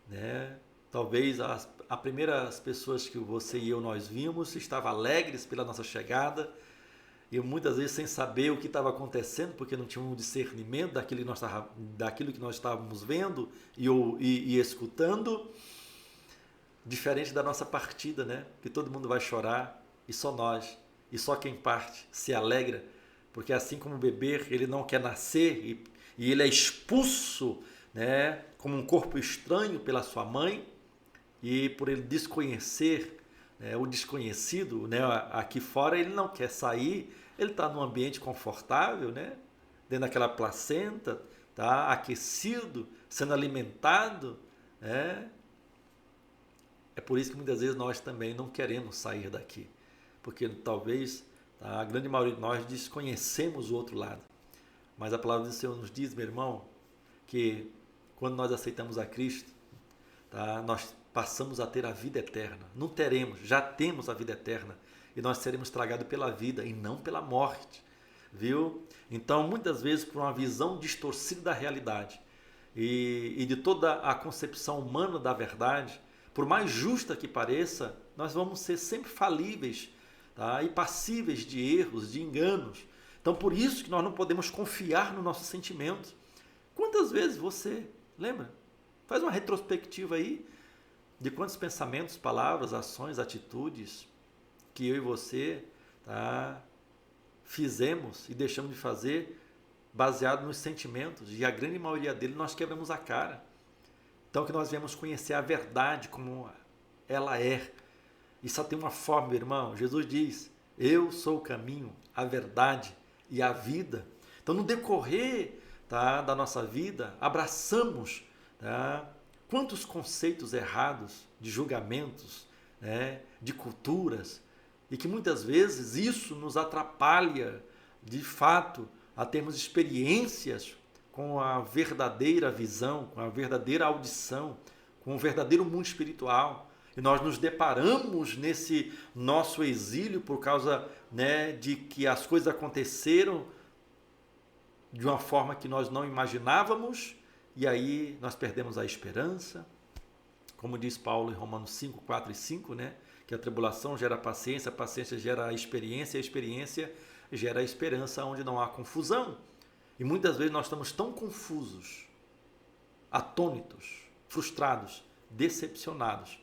Né? Talvez as primeiras pessoas que você e eu nós vimos estavam alegres pela nossa chegada, e muitas vezes sem saber o que estava acontecendo, porque não tinha um discernimento daquilo que nós estávamos vendo e escutando, diferente da nossa partida, né? Que todo mundo vai chorar e só nós, e só quem parte se alegra, porque assim como o bebê, ele não quer nascer e ele é expulso, né, como um corpo estranho pela sua mãe, e por ele desconhecer, né, o desconhecido, né, aqui fora, ele não quer sair, ele está num ambiente confortável, né, dentro daquela placenta, tá aquecido, sendo alimentado, né. É por isso que muitas vezes nós também não queremos sair daqui, porque talvez, tá, a grande maioria de nós desconhecemos o outro lado. Mas a palavra do Senhor nos diz, meu irmão, que quando nós aceitamos a Cristo, tá, nós passamos a ter a vida eterna. Não teremos, já temos a vida eterna. E nós seremos tragados pela vida e não pela morte. Viu? Então, muitas vezes, por uma visão distorcida da realidade e de toda a concepção humana da verdade, por mais justa que pareça, nós vamos ser sempre falíveis, tá, e passíveis de erros, de enganos. Então, por isso que nós não podemos confiar no nosso sentimento. Quantas vezes você, lembra? Faz uma retrospectiva aí de quantos pensamentos, palavras, ações, atitudes que eu e você, tá, fizemos e deixamos de fazer baseado nos sentimentos, e a grande maioria deles nós quebramos a cara. Então que nós viemos conhecer a verdade como ela é. E só tem uma forma, meu irmão. Jesus diz, eu sou o caminho, a verdade e a vida. Então no decorrer, tá, da nossa vida, abraçamos, tá, quantos conceitos errados de julgamentos, né, de culturas, e que muitas vezes isso nos atrapalha, de fato, a termos experiências com a verdadeira visão, com a verdadeira audição, com o verdadeiro mundo espiritual. E nós nos deparamos nesse nosso exílio por causa, né, de que as coisas aconteceram de uma forma que nós não imaginávamos, e aí nós perdemos a esperança. Como diz Paulo em Romanos 5, 4 e 5, né, que a tribulação gera paciência, a paciência gera a experiência gera a esperança onde não há confusão. E muitas vezes nós estamos tão confusos, atônitos, frustrados, decepcionados,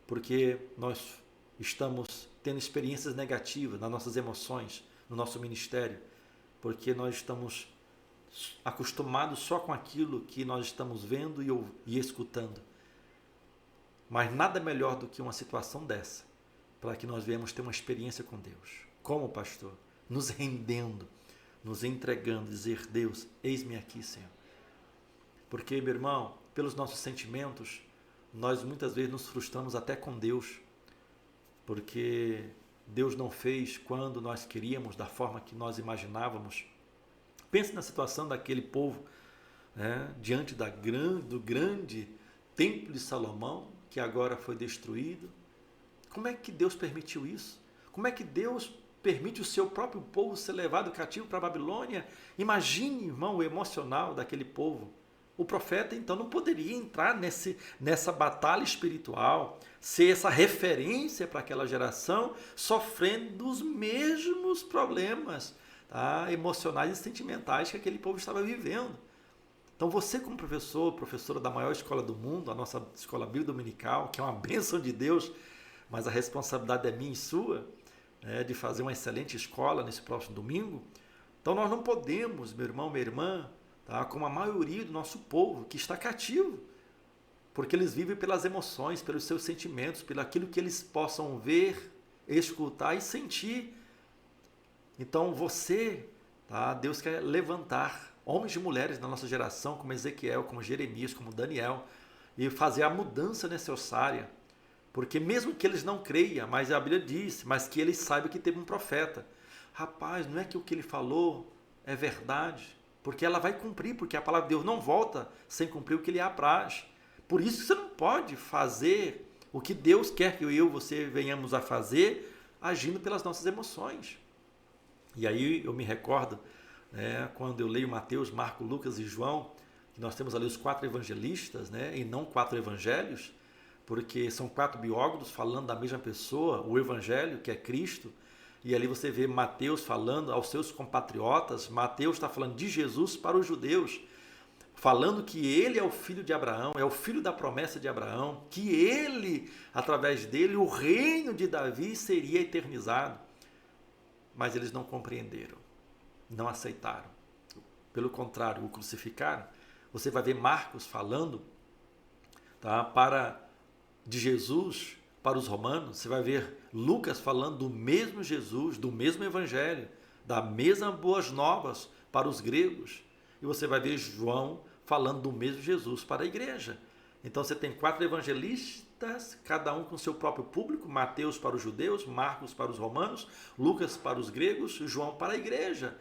porque nós estamos tendo experiências negativas nas nossas emoções, no nosso ministério, porque nós estamos acostumados só com aquilo que nós estamos vendo e escutando. Mas nada melhor do que uma situação dessa, para que nós venhamos ter uma experiência com Deus. Como, pastor? Nos rendendo, nos entregando, dizer, Deus, eis-me aqui, Senhor. Porque, meu irmão, pelos nossos sentimentos, nós muitas vezes nos frustramos até com Deus, porque Deus não fez quando nós queríamos, da forma que nós imaginávamos. Pense na situação daquele povo, né, diante do grande templo de Salomão, que agora foi destruído. Como é que Deus permitiu isso? Como é que Deus permite o seu próprio povo ser levado cativo para a Babilônia? Imagine, irmão, o emocional daquele povo. O profeta, então, não poderia entrar nessa batalha espiritual, ser essa referência para aquela geração, sofrendo os mesmos problemas, tá, emocionais e sentimentais que aquele povo estava vivendo. Então você, como professora da maior escola do mundo, a nossa escola bíblica dominical, que é uma bênção de Deus, mas a responsabilidade é minha e sua, né, de fazer uma excelente escola nesse próximo domingo. Então nós não podemos, meu irmão, minha irmã, tá, como a maioria do nosso povo que está cativo, porque eles vivem pelas emoções, pelos seus sentimentos, pelo aquilo que eles possam ver, escutar e sentir. Então você, tá, Deus quer levantar homens e mulheres da nossa geração, como Ezequiel, como Jeremias, como Daniel, e fazer a mudança necessária. Porque mesmo que eles não creiam, mas a Bíblia diz, mas que eles saibam que teve um profeta. Rapaz, não é que o que ele falou é verdade, porque ela vai cumprir, porque a palavra de Deus não volta sem cumprir o que lhe apraz. Por isso que você não pode fazer o que Deus quer que eu e você venhamos a fazer, agindo pelas nossas emoções. E aí eu me recordo, né, quando eu leio Mateus, Marcos, Lucas e João, que nós temos ali os 4 evangelistas, né, e não 4 evangelhos, porque são 4 biógrafos falando da mesma pessoa, o evangelho, que é Cristo. E ali você vê Mateus falando aos seus compatriotas, Mateus está falando de Jesus para os judeus, falando que ele é o filho de Abraão, é o filho da promessa de Abraão, que ele, através dele, o reino de Davi seria eternizado. Mas eles não compreenderam, não aceitaram. Pelo contrário, o crucificaram. Você vai ver Marcos falando, tá, de Jesus para os romanos. Você vai ver Lucas falando do mesmo Jesus, do mesmo evangelho, da mesma boas novas para os gregos. E você vai ver João falando do mesmo Jesus para a igreja. Então você tem 4 evangelistas, cada um com seu próprio público: Mateus para os judeus, Marcos para os romanos, Lucas para os gregos, João para a igreja.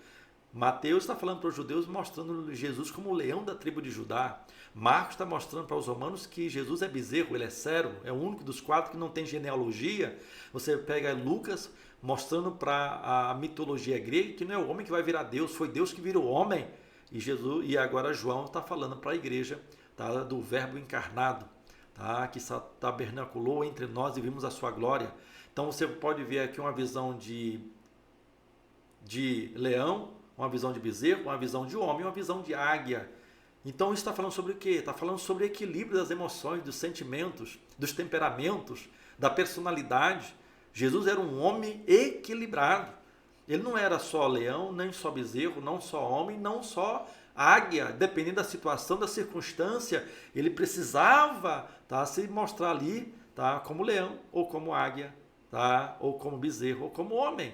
Mateus está falando para os judeus, mostrando Jesus como o leão da tribo de Judá. Marcos está mostrando para os romanos que Jesus é bezerro, ele é servo, é o único dos 4 que não tem genealogia. Você pega Lucas mostrando para a mitologia grega que não é o homem que vai virar Deus, foi Deus que virou homem. E agora João está falando para a igreja, tá, do verbo encarnado, tá, que tabernaculou entre nós e vimos a sua glória. Então você pode ver aqui uma visão de leão, uma visão de bezerro, uma visão de homem, uma visão de águia. Então isso está falando sobre o quê? Está falando sobre o equilíbrio das emoções, dos sentimentos, dos temperamentos, da personalidade. Jesus era um homem equilibrado. Ele não era só leão, nem só bezerro, não só homem, não só águia. Dependendo da situação, da circunstância, ele precisava, tá, se mostrar ali, tá, como leão, ou como águia, tá, ou como bezerro, ou como homem.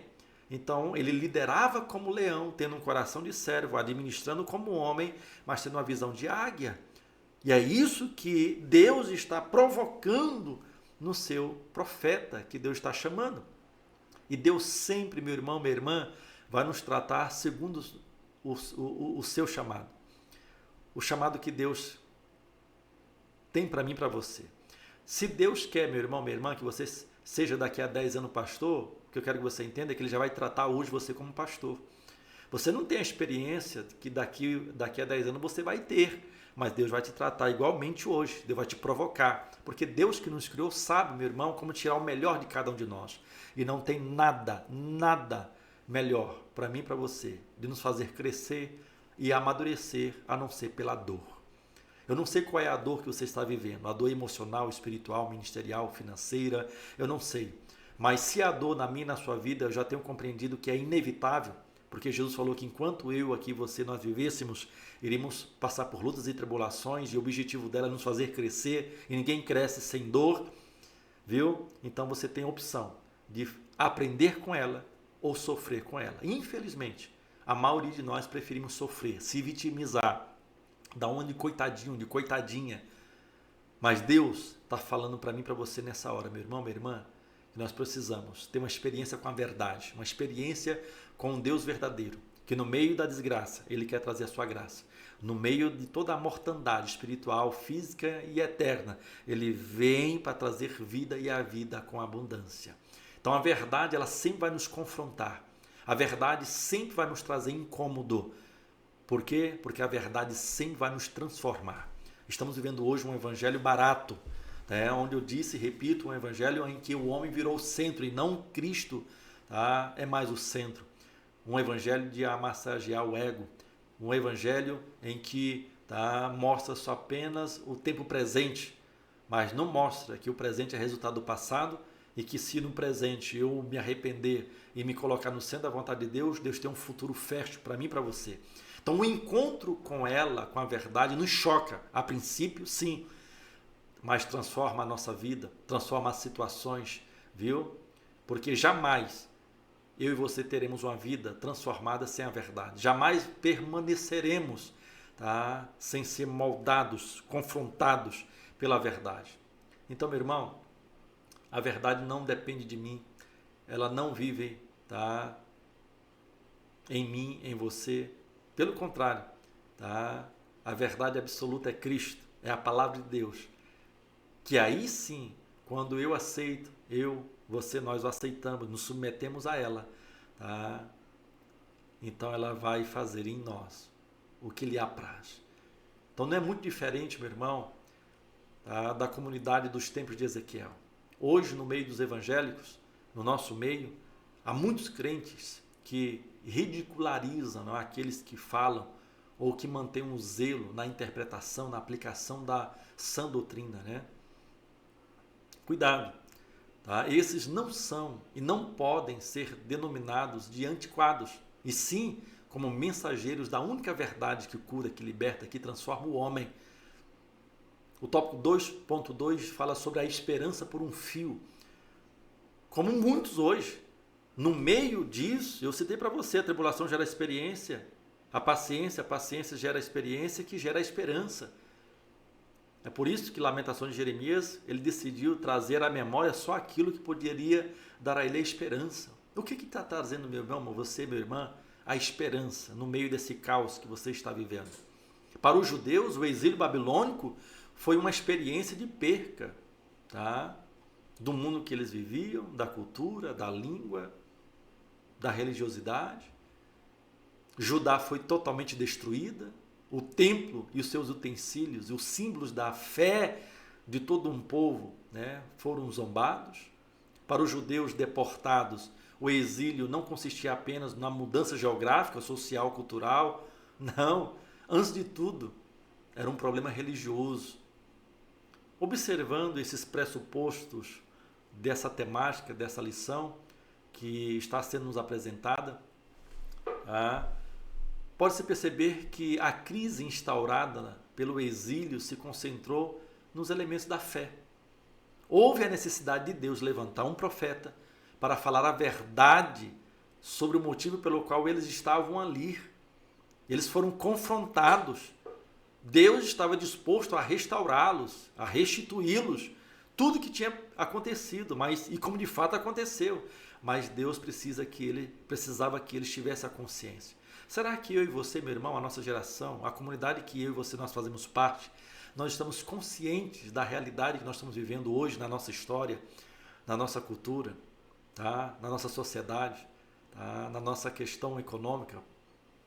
Então, ele liderava como leão, tendo um coração de servo, administrando como homem, mas tendo uma visão de águia. E é isso que Deus está provocando no seu profeta, que Deus está chamando. E Deus sempre, meu irmão, minha irmã, vai nos tratar segundo o seu chamado. O chamado que Deus tem para mim e para você. Se Deus quer, meu irmão, minha irmã, que você seja daqui a 10 anos pastor, o que eu quero que você entenda é que Ele já vai tratar hoje você como pastor. Você não tem a experiência que daqui a 10 anos você vai ter, mas Deus vai te tratar igualmente hoje. Deus vai te provocar, porque Deus que nos criou sabe, meu irmão, como tirar o melhor de cada um de nós. E não tem nada melhor para mim e para você de nos fazer crescer e amadurecer, a não ser pela dor. Eu não sei qual é a dor que você está vivendo, a dor emocional, espiritual, ministerial, financeira, eu não sei. Mas se a dor na minha e na sua vida, eu já tenho compreendido que é inevitável, porque Jesus falou que enquanto eu aqui e você nós vivêssemos, iríamos passar por lutas e tribulações, e o objetivo dela é nos fazer crescer, e ninguém cresce sem dor, viu? Então você tem a opção de aprender com ela ou sofrer com ela. Infelizmente, a maioria de nós preferimos sofrer, se vitimizar, dar uma de coitadinho, de coitadinha. Mas Deus está falando para mim e para você nessa hora, meu irmão, minha irmã, que nós precisamos ter uma experiência com a verdade, uma experiência com um Deus verdadeiro, que no meio da desgraça, Ele quer trazer a sua graça. No meio de toda a mortandade espiritual, física e eterna, Ele vem para trazer vida e a vida com abundância. Então a verdade, ela sempre vai nos confrontar. A verdade sempre vai nos trazer incômodo. Por quê? Porque a verdade sempre vai nos transformar. Estamos vivendo hoje um evangelho barato, onde eu disse e repito, um evangelho em que o homem virou o centro e não Cristo, tá, é mais o centro. Um evangelho de amassagear o ego. Um evangelho em que, tá, mostra só apenas o tempo presente, mas não mostra que o presente é resultado do passado e que se no presente eu me arrepender e me colocar no centro da vontade de Deus, Deus tem um futuro fértil para mim e para você. Então o encontro com ela, com a verdade, nos choca. A princípio, sim, mas transforma a nossa vida, transforma as situações, viu? Porque jamais eu e você teremos uma vida transformada sem a verdade. Jamais permaneceremos, tá, sem ser moldados, confrontados pela verdade. Então, meu irmão, a verdade não depende de mim. Ela não vive, tá, em mim, em você, Pelo contrário, tá? A verdade absoluta é Cristo, é a palavra de Deus. Que aí sim, quando eu aceito, você, nós o aceitamos, nos submetemos a ela, tá? Então ela vai fazer em nós o que lhe apraz. Então não é muito diferente, meu irmão, tá, da comunidade dos tempos de Ezequiel. Hoje, no meio dos evangélicos, no nosso meio, há muitos crentes que ridicularizam, não, aqueles que falam ou que mantêm um zelo na interpretação, na aplicação da sã doutrina, né? Cuidado, tá? Esses não são e não podem ser denominados de antiquados, e sim como mensageiros da única verdade que cura, que liberta, que transforma o homem. O tópico 2.2 fala sobre a esperança por um fio. Como muitos hoje, no meio disso, eu citei para você, a tribulação gera experiência, a paciência gera experiência, que gera esperança. É por isso que Lamentações de Jeremias, ele decidiu trazer à memória só aquilo que poderia dar a ele a esperança. O que está trazendo, meu irmão, você, minha irmã, a esperança no meio desse caos que você está vivendo? Para os judeus, o exílio babilônico foi uma experiência de perca, tá? Do mundo que eles viviam, da cultura, da língua, da religiosidade. Judá foi totalmente destruída. O templo e os seus utensílios, os símbolos da fé de todo um povo, né, foram zombados. Para os judeus deportados, o exílio não consistia apenas na mudança geográfica, social, cultural. Não, antes de tudo, era um problema religioso. Observando esses pressupostos dessa temática, dessa lição que está sendo nos apresentada, pode-se perceber que a crise instaurada pelo exílio se concentrou nos elementos da fé. Houve a necessidade de Deus levantar um profeta para falar a verdade sobre o motivo pelo qual eles estavam ali. Eles foram confrontados. Deus estava disposto a restaurá-los, a restituí-los, tudo que tinha acontecido, e como de fato aconteceu. Mas Deus precisava que eles tivessem a consciência. Será que eu e você, meu irmão, a nossa geração, a comunidade que eu e você nós fazemos parte, nós estamos conscientes da realidade que nós estamos vivendo hoje na nossa história, na nossa cultura, tá? Na nossa sociedade, tá? Na nossa questão econômica,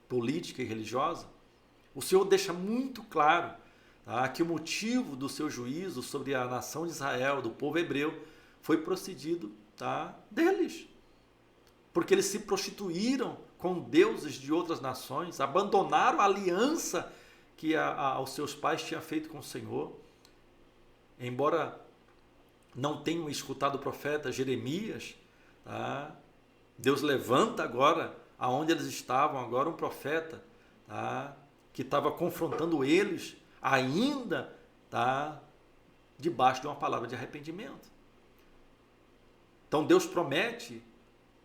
política e religiosa? O Senhor deixa muito claro, tá, que o motivo do seu juízo sobre a nação de Israel, do povo hebreu, foi procedido, tá, deles. Porque eles se prostituíram com deuses de outras nações, abandonaram a aliança que os seus pais tinham feito com o Senhor. Embora não tenham escutado o profeta Jeremias, tá, Deus levanta agora, aonde eles estavam, agora um profeta, tá, que estava confrontando eles ainda, tá, debaixo de uma palavra de arrependimento. Então Deus promete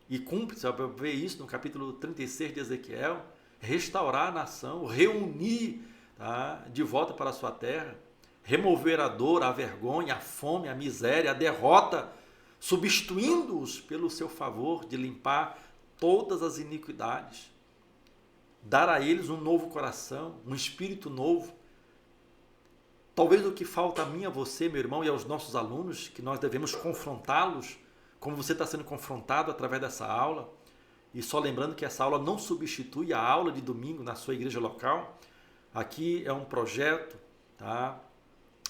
e cumpre, você vai ver isso no capítulo 36 de Ezequiel, restaurar a nação, reunir, tá, de volta para a sua terra, remover a dor, a vergonha, a fome, a miséria, a derrota, substituindo-os pelo seu favor de limpar todas as iniquidades, dar a eles um novo coração, um espírito novo. Talvez o que falta a mim, a você, meu irmão, e aos nossos alunos, que nós devemos confrontá-los, como você está sendo confrontado através dessa aula, e só lembrando que essa aula não substitui a aula de domingo na sua igreja local. Aqui é um projeto, tá,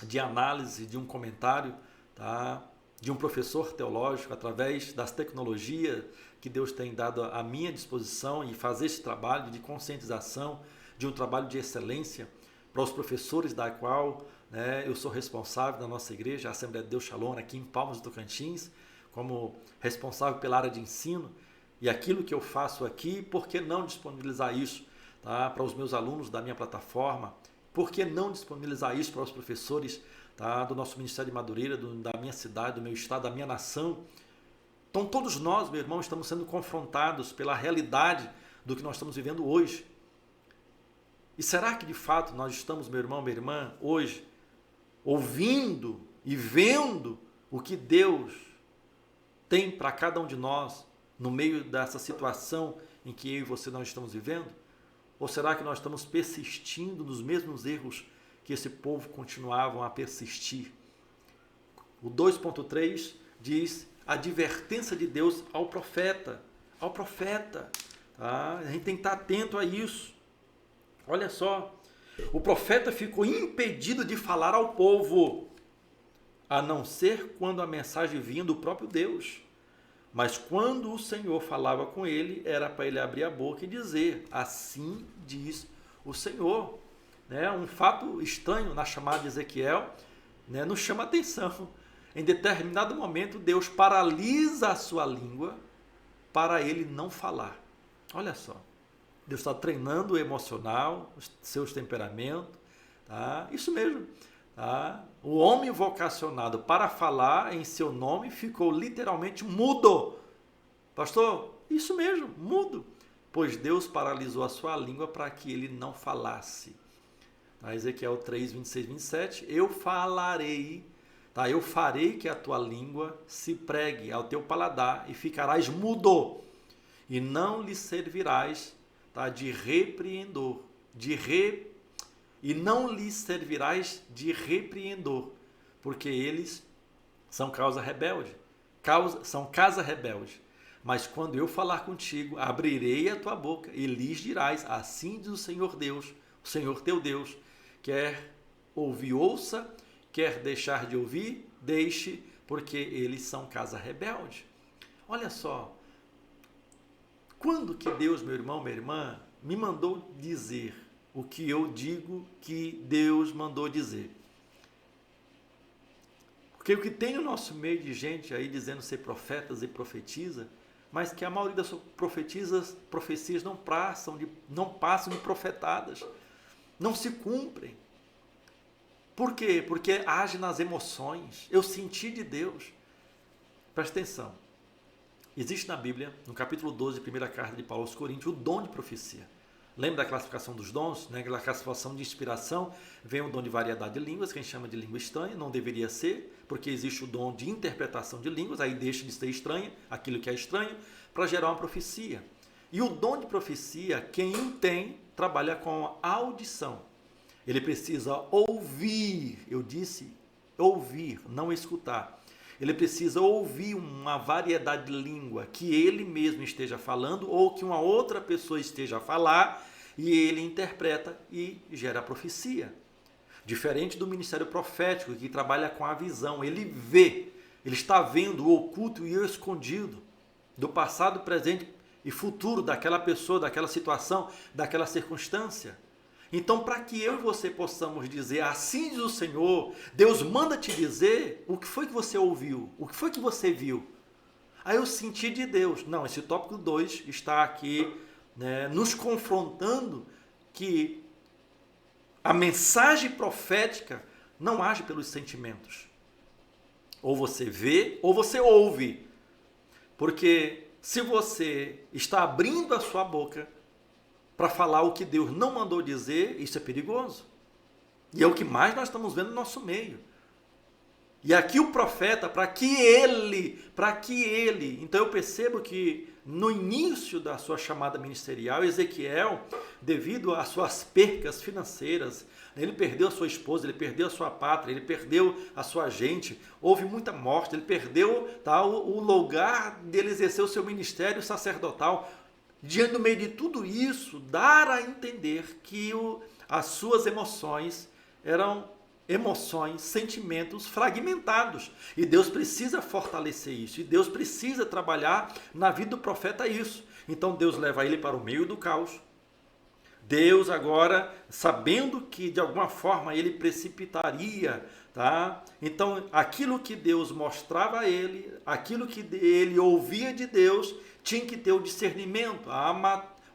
de análise, de um comentário, tá, de um professor teológico, através das tecnologias que Deus tem dado à minha disposição, e fazer esse trabalho de conscientização, de um trabalho de excelência para os professores da qual, né, eu sou responsável da nossa igreja, a Assembleia de Deus Shalom, aqui em Palmas do Tocantins, como responsável pela área de ensino. E aquilo que eu faço aqui, por que não disponibilizar isso, tá, para os meus alunos da minha plataforma? Por que não disponibilizar isso para os professores, tá, do nosso Ministério de Madureira, da minha cidade, do meu estado, da minha nação? Então todos nós, meu irmão, estamos sendo confrontados pela realidade do que nós estamos vivendo hoje. E será que de fato nós estamos, meu irmão, minha irmã, hoje, ouvindo e vendo o que Deus tem para cada um de nós no meio dessa situação em que eu e você nós estamos vivendo? Ou será que nós estamos persistindo nos mesmos erros que esse povo continuavam a persistir? O 2.3 diz a advertência de Deus ao profeta. Ao profeta. Tá? A gente tem que estar atento a isso. Olha só. O profeta ficou impedido de falar ao povo, a não ser quando a mensagem vinha do próprio Deus. Mas quando o Senhor falava com ele, era para ele abrir a boca e dizer, assim diz o Senhor. Um fato estranho na chamada de Ezequiel, nos chama a atenção. Em determinado momento, Deus paralisa a sua língua para ele não falar. Olha só. Deus está treinando o emocional, os seus temperamentos. Tá? Isso mesmo. Tá? O homem vocacionado para falar em seu nome ficou literalmente mudo. Pastor, isso mesmo, mudo. Pois Deus paralisou a sua língua para que ele não falasse. Tá? Ezequiel 3, 26, 27. Eu falarei, tá? Eu farei que a tua língua se pregue ao teu paladar e ficarás mudo. E não lhe servirás, tá? De repreendor, e não lhe servirás de repreendor, porque eles são são casa rebelde. Mas quando eu falar contigo, abrirei a tua boca e lhes dirás, assim diz o Senhor Deus, o Senhor teu Deus, quer ouvir, ouça, quer deixar de ouvir, deixe, porque eles são casa rebelde. Olha só, quando que Deus, meu irmão, minha irmã, me mandou dizer o que eu digo que Deus mandou dizer? Porque o que tem no nosso meio de gente aí dizendo ser profetas e profetiza, mas que a maioria das profecias não passam de profetadas, não se cumprem. Por quê? Porque age nas emoções. Eu senti de Deus. Presta atenção. Existe na Bíblia, no capítulo 12, primeira carta de Paulo aos Coríntios, o dom de profecia. Lembra da classificação dos dons? Aquela classificação de inspiração, vem o dom de variedade de línguas, que a gente chama de língua estranha, não deveria ser, porque existe o dom de interpretação de línguas, aí deixa de ser estranha, aquilo que é estranho, para gerar uma profecia. E o dom de profecia, quem tem, trabalha com a audição. Ele precisa ouvir, eu disse ouvir, não escutar. Ele precisa ouvir uma variedade de língua que ele mesmo esteja falando ou que uma outra pessoa esteja a falar e ele interpreta e gera a profecia. Diferente do ministério profético que trabalha com a visão, ele vê, ele está vendo o oculto e o escondido do passado, presente e futuro daquela pessoa, daquela situação, daquela circunstância. Então, para que eu e você possamos dizer, assim diz o Senhor, Deus manda te dizer o que foi que você ouviu, o que foi que você viu. Aí eu senti de Deus. Não, esse tópico 2 está aqui nos confrontando que a mensagem profética não age pelos sentimentos. Ou você vê, ou você ouve. Porque se você está abrindo a sua boca para falar o que Deus não mandou dizer, isso é perigoso. E é o que mais nós estamos vendo no nosso meio. E aqui o profeta, para que ele, então eu percebo que no início da sua chamada ministerial, Ezequiel, devido às suas percas financeiras, ele perdeu a sua esposa, ele perdeu a sua pátria, ele perdeu a sua gente, houve muita morte, ele perdeu o lugar dele exercer o seu ministério sacerdotal. Diante do meio de tudo isso, dar a entender que as suas emoções eram emoções, sentimentos fragmentados. E Deus precisa fortalecer isso. E Deus precisa trabalhar na vida do profeta isso. Então Deus leva ele para o meio do caos. Deus agora, sabendo que de alguma forma ele precipitaria, tá? Então aquilo que Deus mostrava a ele, aquilo que ele ouvia de Deus, tinha que ter o discernimento,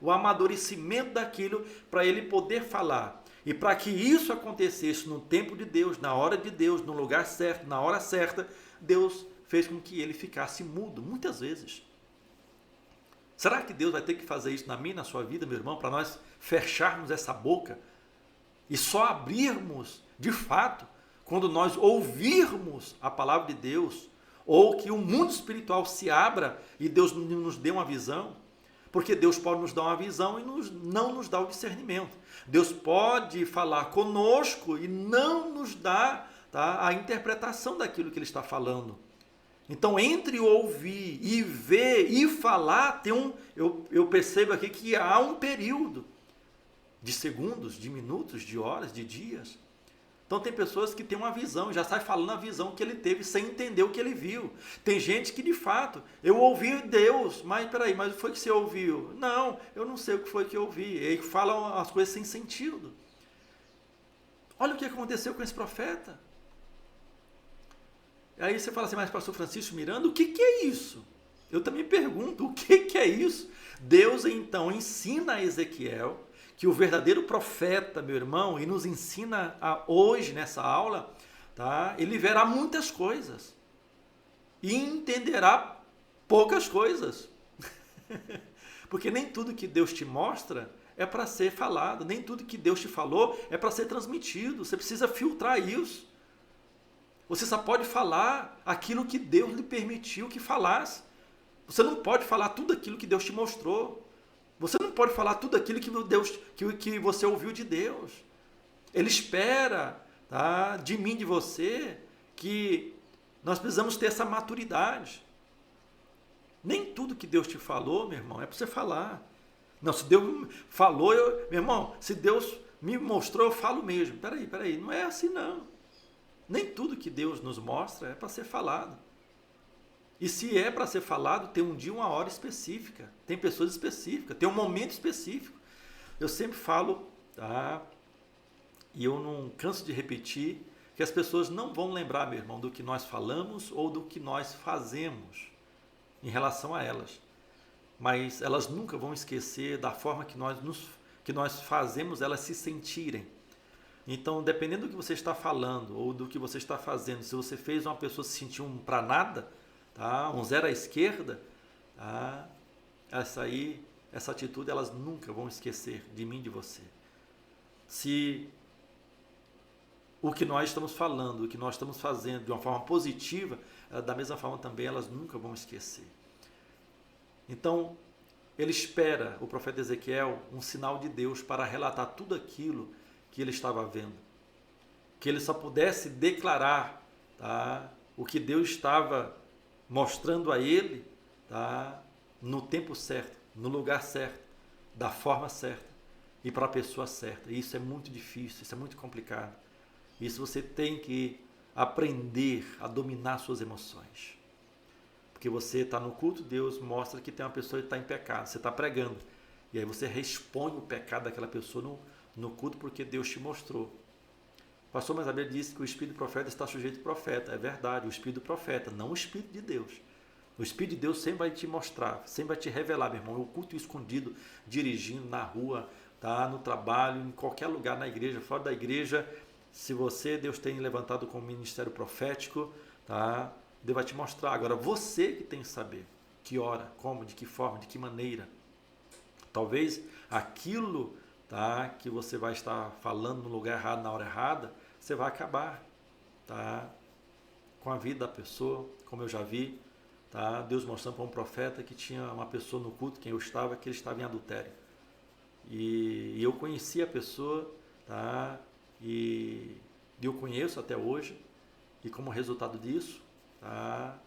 o amadurecimento daquilo para ele poder falar. E para que isso acontecesse no tempo de Deus, na hora de Deus, no lugar certo, na hora certa, Deus fez com que ele ficasse mudo, muitas vezes. Será que Deus vai ter que fazer isso na minha e na sua vida, meu irmão, para nós fecharmos essa boca e só abrirmos, de fato, quando nós ouvirmos a palavra de Deus, ou que o mundo espiritual se abra e Deus nos dê uma visão? Porque Deus pode nos dar uma visão e não nos dar o discernimento. Deus pode falar conosco e não nos dar, tá, a interpretação daquilo que Ele está falando. Então, entre ouvir e ver e falar, eu percebo aqui que há um período de segundos, de minutos, de horas, de dias. Então tem pessoas que têm uma visão, já sai falando a visão que ele teve sem entender o que ele viu. Tem gente que de fato, eu ouvi Deus, mas peraí, mas o que foi que você ouviu? Não, eu não sei o que foi que eu ouvi. E aí falam as coisas sem sentido. Olha o que aconteceu com esse profeta. Aí você fala assim, mas pastor Francisco Miranda, o que é isso? Eu também pergunto, o que é isso? Deus então ensina a Ezequiel que o verdadeiro profeta, meu irmão, e nos ensina hoje nessa aula, tá? Ele verá muitas coisas e entenderá poucas coisas. Porque nem tudo que Deus te mostra é para ser falado, nem tudo que Deus te falou é para ser transmitido. Você precisa filtrar isso. Você só pode falar aquilo que Deus lhe permitiu que falasse. Você não pode falar tudo aquilo que Deus te mostrou. Você não pode falar tudo aquilo que você ouviu de Deus. Ele espera, tá, de mim, de você, que nós precisamos ter essa maturidade. Nem tudo que Deus te falou, meu irmão, é para você falar. Não, se Deus falou, meu irmão, se Deus me mostrou, eu falo mesmo. Peraí, não é assim não. Nem tudo que Deus nos mostra é para ser falado. E se é para ser falado, tem um dia, uma hora específica, tem pessoas específicas, tem um momento específico. Eu sempre falo, tá? E eu não canso de repetir, que as pessoas não vão lembrar, meu irmão, do que nós falamos ou do que nós fazemos em relação a elas. Mas elas nunca vão esquecer da forma que nós fazemos elas se sentirem. Então, dependendo do que você está falando ou do que você está fazendo, se você fez uma pessoa se sentir um para nada, tá? Um zero à esquerda, tá? Essa atitude elas nunca vão esquecer de mim, de você. Se o que nós estamos falando, o que nós estamos fazendo de uma forma positiva, da mesma forma também elas nunca vão esquecer. Então, ele espera, o profeta Ezequiel, um sinal de Deus para relatar tudo aquilo que ele estava vendo. Que ele só pudesse declarar, tá, o que Deus estava mostrando a ele, tá, no tempo certo, no lugar certo, da forma certa e para a pessoa certa. E isso é muito difícil, isso é muito complicado. Isso você tem que aprender a dominar suas emoções. Porque você está no culto, Deus mostra que tem uma pessoa que está em pecado, você está pregando. E aí você responde o pecado daquela pessoa no culto porque Deus te mostrou. O pastor Mazabel disse que o espírito do profeta está sujeito ao profeta. É verdade, o espírito do profeta, não o espírito de Deus. O espírito de Deus sempre vai te mostrar, sempre vai te revelar, meu irmão. O culto escondido, dirigindo na rua, tá, no trabalho, em qualquer lugar, na igreja, fora da igreja. Se Deus tem levantado como ministério profético, tá, Deus vai te mostrar. Agora, você que tem que saber que hora, como, de que forma, de que maneira. Talvez aquilo, tá, que você vai estar falando no lugar errado, na hora errada, você vai acabar, tá, com a vida da pessoa, como eu já vi, tá, Deus mostrando para um profeta que tinha uma pessoa no culto, quem eu estava, que ele estava em adultério. E eu conheci a pessoa, tá, e eu conheço até hoje, e como resultado disso, tá,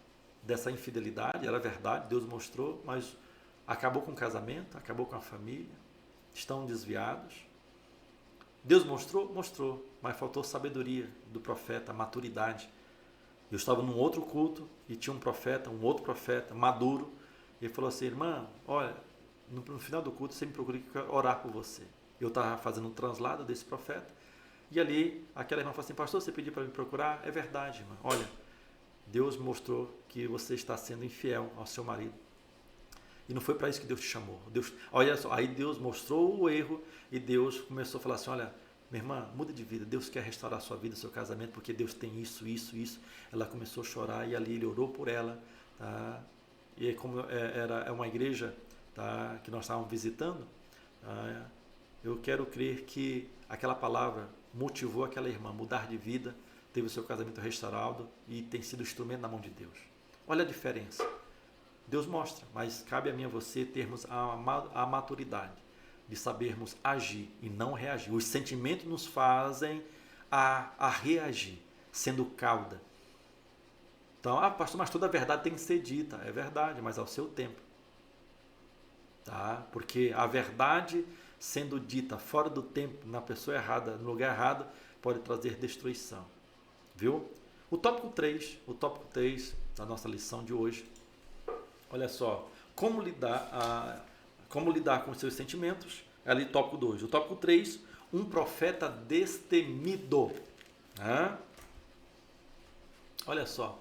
dessa infidelidade, era verdade, Deus mostrou, mas acabou com o casamento, acabou com a família, estão desviados. Deus mostrou, mas faltou sabedoria do profeta, maturidade. Eu estava num outro culto e tinha um outro profeta, maduro, e ele falou assim: irmã, olha, no final do culto você me procura orar por você. Eu estava fazendo um translado desse profeta, e ali aquela irmã falou assim: pastor, você pediu para me procurar? É verdade, irmã, olha, Deus mostrou que você está sendo infiel ao seu marido. E não foi para isso que Deus te chamou. Olha só, aí Deus mostrou o erro e Deus começou a falar assim: olha, minha irmã, muda de vida. Deus quer restaurar a sua vida, seu casamento, porque Deus tem isso. Ela começou a chorar e ali ele orou por ela. Tá? E como era uma igreja, tá, que nós estávamos visitando, tá, eu quero crer que aquela palavra motivou aquela irmã a mudar de vida, teve o seu casamento restaurado e tem sido instrumento na mão de Deus. Olha a diferença. Deus mostra, mas cabe a mim e a você termos a maturidade de sabermos agir e não reagir. Os sentimentos nos fazem a reagir, sendo cauda. Então, pastor, mas toda a verdade tem que ser dita. É verdade, mas ao seu tempo. Tá? Porque a verdade sendo dita fora do tempo, na pessoa errada, no lugar errado, pode trazer destruição. Viu? O tópico 3 da nossa lição de hoje. Olha só, como lidar com os seus sentimentos. É ali tópico 2. O tópico 3, um profeta destemido. Olha só,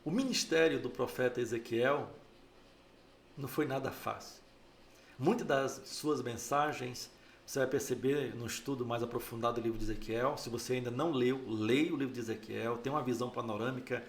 o ministério do profeta Ezequiel não foi nada fácil. Muitas das suas mensagens, você vai perceber no estudo mais aprofundado do livro de Ezequiel. Se você ainda não leu, leia o livro de Ezequiel, tem uma visão panorâmica.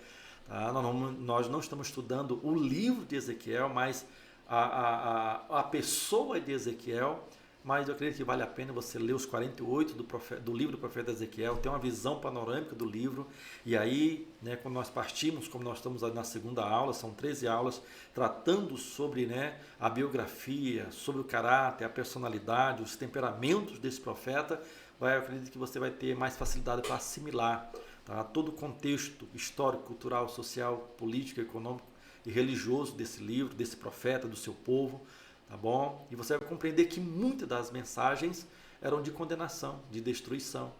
Tá? Nós não estamos estudando o livro de Ezequiel, mas a pessoa de Ezequiel. Mas eu acredito que vale a pena você ler os 48 do livro do profeta Ezequiel, ter uma visão panorâmica do livro. E aí, né, quando nós partimos, como nós estamos na segunda aula, são 13 aulas, tratando sobre, né, a biografia, sobre o caráter, a personalidade, os temperamentos desse profeta, eu acredito que você vai ter mais facilidade para assimilar, tá, todo o contexto histórico, cultural, social, político, econômico e religioso desse livro, desse profeta, do seu povo. Tá bom? E você vai compreender que muitas das mensagens eram de condenação, de destruição.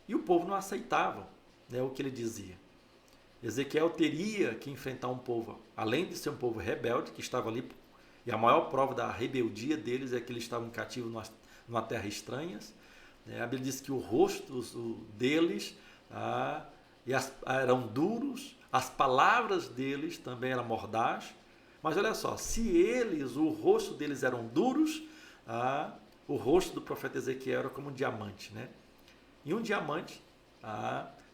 E o povo não aceitava, né, o que ele dizia. Ezequiel teria que enfrentar um povo, além de ser um povo rebelde, que estava ali, e a maior prova da rebeldia deles é que eles estavam cativos numa terra estranha. A Bíblia diz que o rosto deles eram duros, as palavras deles também eram mordazes. Mas olha só, se o rosto deles eram duros, o rosto do profeta Ezequiel era como um diamante, né? E um diamante,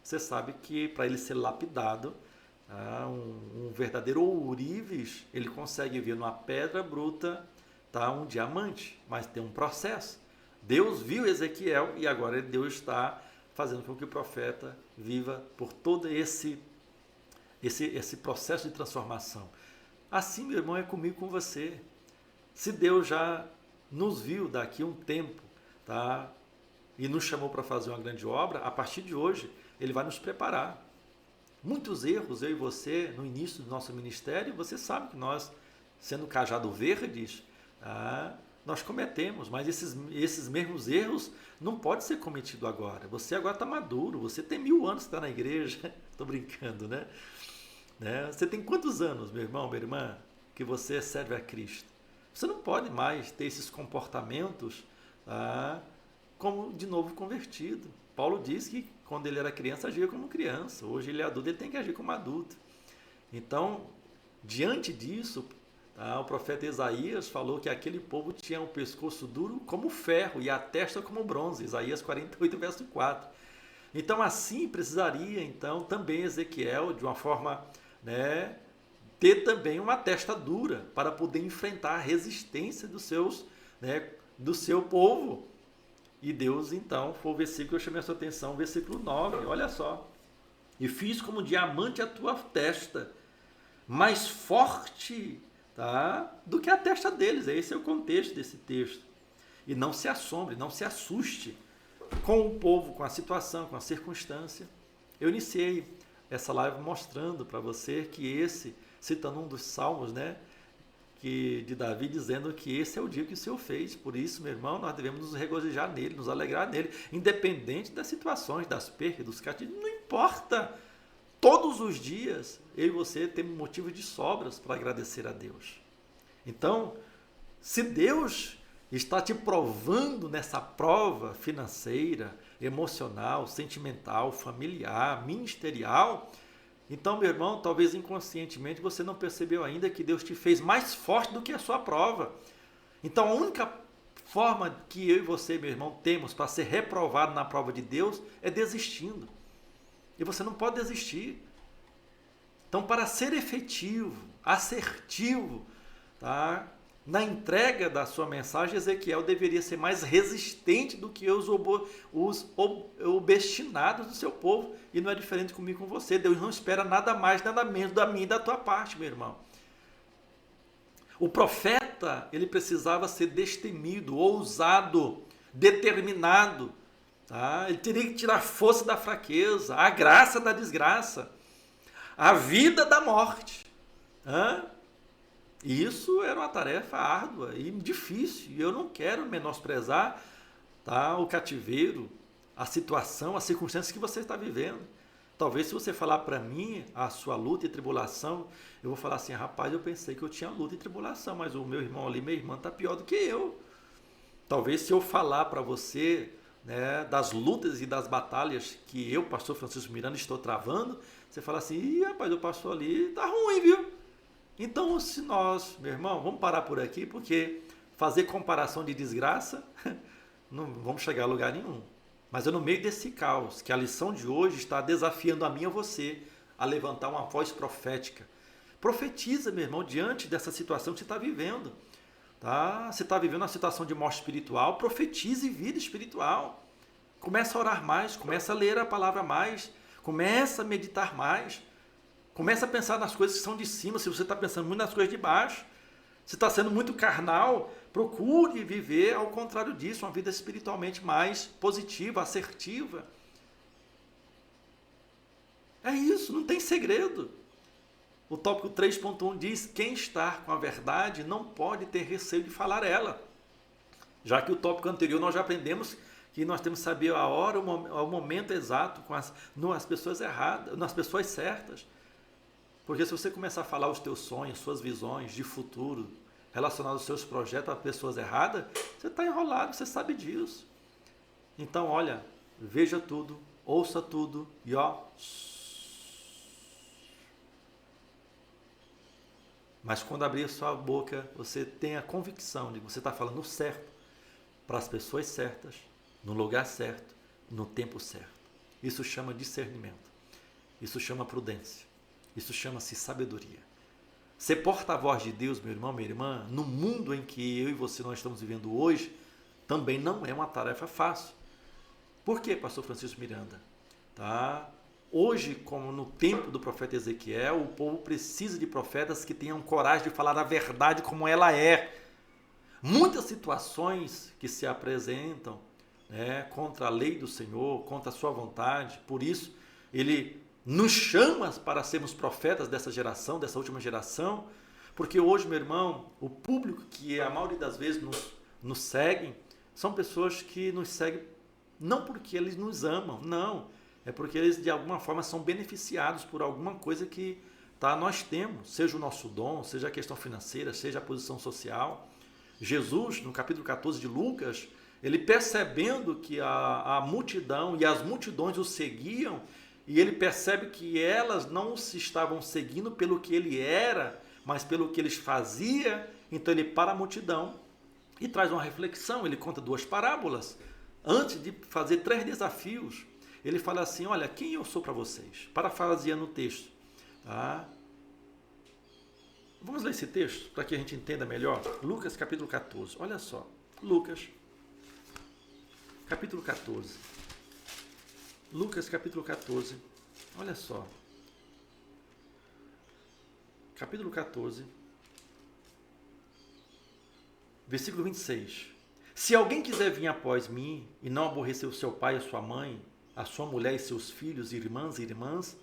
você sabe que para ele ser lapidado, um verdadeiro ourives, ele consegue ver numa pedra bruta, um diamante, mas tem um processo. Deus viu Ezequiel e agora Deus está fazendo com que o profeta viva por todo esse processo de transformação. Assim, meu irmão, é comigo, com você. Se Deus já nos viu daqui a um tempo, tá, e nos chamou para fazer uma grande obra, a partir de hoje, Ele vai nos preparar. Muitos erros, eu e você, no início do nosso ministério, você sabe que nós, sendo cajado verdes, nós cometemos, mas esses mesmos erros não podem ser cometidos agora. Você agora está maduro, você tem 1000 anos que está na igreja. Estou brincando, né? Você tem quantos anos, meu irmão, minha irmã, que você serve a Cristo? Você não pode mais ter esses comportamentos como de novo convertido. Paulo diz que quando ele era criança agia como criança, hoje ele é adulto, ele tem que agir como adulto. Então, diante disso, o profeta Isaías falou que aquele povo tinha o pescoço duro como ferro e a testa como bronze, Isaías 48, verso 4. Então, assim precisaria, então, também Ezequiel, de uma forma, né, ter também uma testa dura para poder enfrentar a resistência do seu povo. E Deus, então, foi o versículo que eu chamei a sua atenção, versículo 9, olha só. E fiz como diamante a tua testa, mais forte, do que a testa deles. Esse é o contexto desse texto. E não se assombre, não se assuste com o povo, com a situação, com a circunstância. Eu iniciei essa live mostrando para você que citando um dos salmos, né, de Davi, dizendo que esse é o dia que o Senhor fez. Por isso, meu irmão, nós devemos nos regozijar nele, nos alegrar nele, independente das situações, das percas, dos castigos, não importa. Todos os dias, eu e você temos motivo de sobras para agradecer a Deus. Então, se Deus está te provando nessa prova financeira, emocional, sentimental, familiar, ministerial, então, meu irmão, talvez inconscientemente você não percebeu ainda que Deus te fez mais forte do que a sua prova. Então, a única forma que eu e você, meu irmão, temos para ser reprovado na prova de Deus é desistindo. E você não pode desistir. Então, para ser efetivo, assertivo, na entrega da sua mensagem, Ezequiel deveria ser mais resistente do que os obstinados do seu povo. E não é diferente comigo e com você. Deus não espera nada mais, nada menos da minha e da tua parte, meu irmão. O profeta, ele precisava ser destemido, ousado, determinado. Tá? Ele teria que tirar a força da fraqueza, a graça da desgraça, a vida da morte. E isso era uma tarefa árdua e difícil. E eu não quero menosprezar, tá, o cativeiro, a situação, as circunstâncias que você está vivendo. Talvez se você falar para mim a sua luta e tribulação, eu vou falar assim, rapaz, eu pensei que eu tinha luta e tribulação, mas o meu irmão ali, minha irmã, está pior do que eu. Talvez se eu falar para você, né, das lutas e das batalhas que eu, pastor Francisco Miranda, estou travando, você fala assim, ih, rapaz, o pastor ali está ruim, viu? Então, se nós, meu irmão, vamos parar por aqui, porque fazer comparação de desgraça, não vamos chegar a lugar nenhum. Mas é no meio desse caos que a lição de hoje está desafiando a mim e a você a levantar uma voz profética. Profetiza, meu irmão, diante dessa situação que você está vivendo. Tá? Você está vivendo uma situação de morte espiritual, profetize vida espiritual. Começa a orar mais, começa a ler a palavra mais, começa a meditar mais. Começa a pensar nas coisas que são de cima, se você está pensando muito nas coisas de baixo. Se está sendo muito carnal, procure viver ao contrário disso, uma vida espiritualmente mais positiva, assertiva. É isso, não tem segredo. O tópico 3.1 diz, quem está com a verdade não pode ter receio de falar ela. Já que o tópico anterior nós já aprendemos que nós temos que saber a hora, o momento exato com as pessoas erradas, nas pessoas certas. Porque se você começar a falar os teus sonhos, suas visões de futuro, relacionados aos seus projetos a pessoas erradas, você está enrolado, você sabe disso. Então, olha, veja tudo, ouça tudo e ó. Mas quando abrir a sua boca, você tem a convicção de que você está falando certo, para as pessoas certas, no lugar certo, no tempo certo. Isso chama discernimento. Isso chama prudência. Isso chama-se sabedoria. Ser porta-voz de Deus, meu irmão, minha irmã, no mundo em que eu e você nós estamos vivendo hoje, também não é uma tarefa fácil. Por quê, pastor Francisco Miranda? Tá? Hoje, como no tempo do profeta Ezequiel, o povo precisa de profetas que tenham coragem de falar a verdade como ela é. Muitas situações que se apresentam, né, contra a lei do Senhor, contra a sua vontade, por isso ele nos chama para sermos profetas dessa geração, dessa última geração, porque hoje, meu irmão, o público que a maioria das vezes nos seguem, são pessoas que nos seguem não porque eles nos amam, não, é porque eles de alguma forma são beneficiados por alguma coisa que nós temos, seja o nosso dom, seja a questão financeira, seja a posição social. Jesus, no capítulo 14 de Lucas, ele percebendo que a multidão e as multidões o seguiam, e ele percebe que elas não se estavam seguindo pelo que ele era, mas pelo que eles faziam. Então ele para a multidão e traz uma reflexão. Ele conta 2 parábolas. Antes de fazer 3 desafios, ele fala assim, olha, quem eu sou para vocês? Parafraseando o texto. Tá? Vamos ler esse texto para que a gente entenda melhor. Lucas capítulo 14. Olha só. Lucas capítulo 14. Lucas capítulo 14, olha só, capítulo 14, versículo 26. Se alguém quiser vir após mim e não aborrecer o seu pai e a sua mãe, a sua mulher e seus filhos, irmãs e irmãs,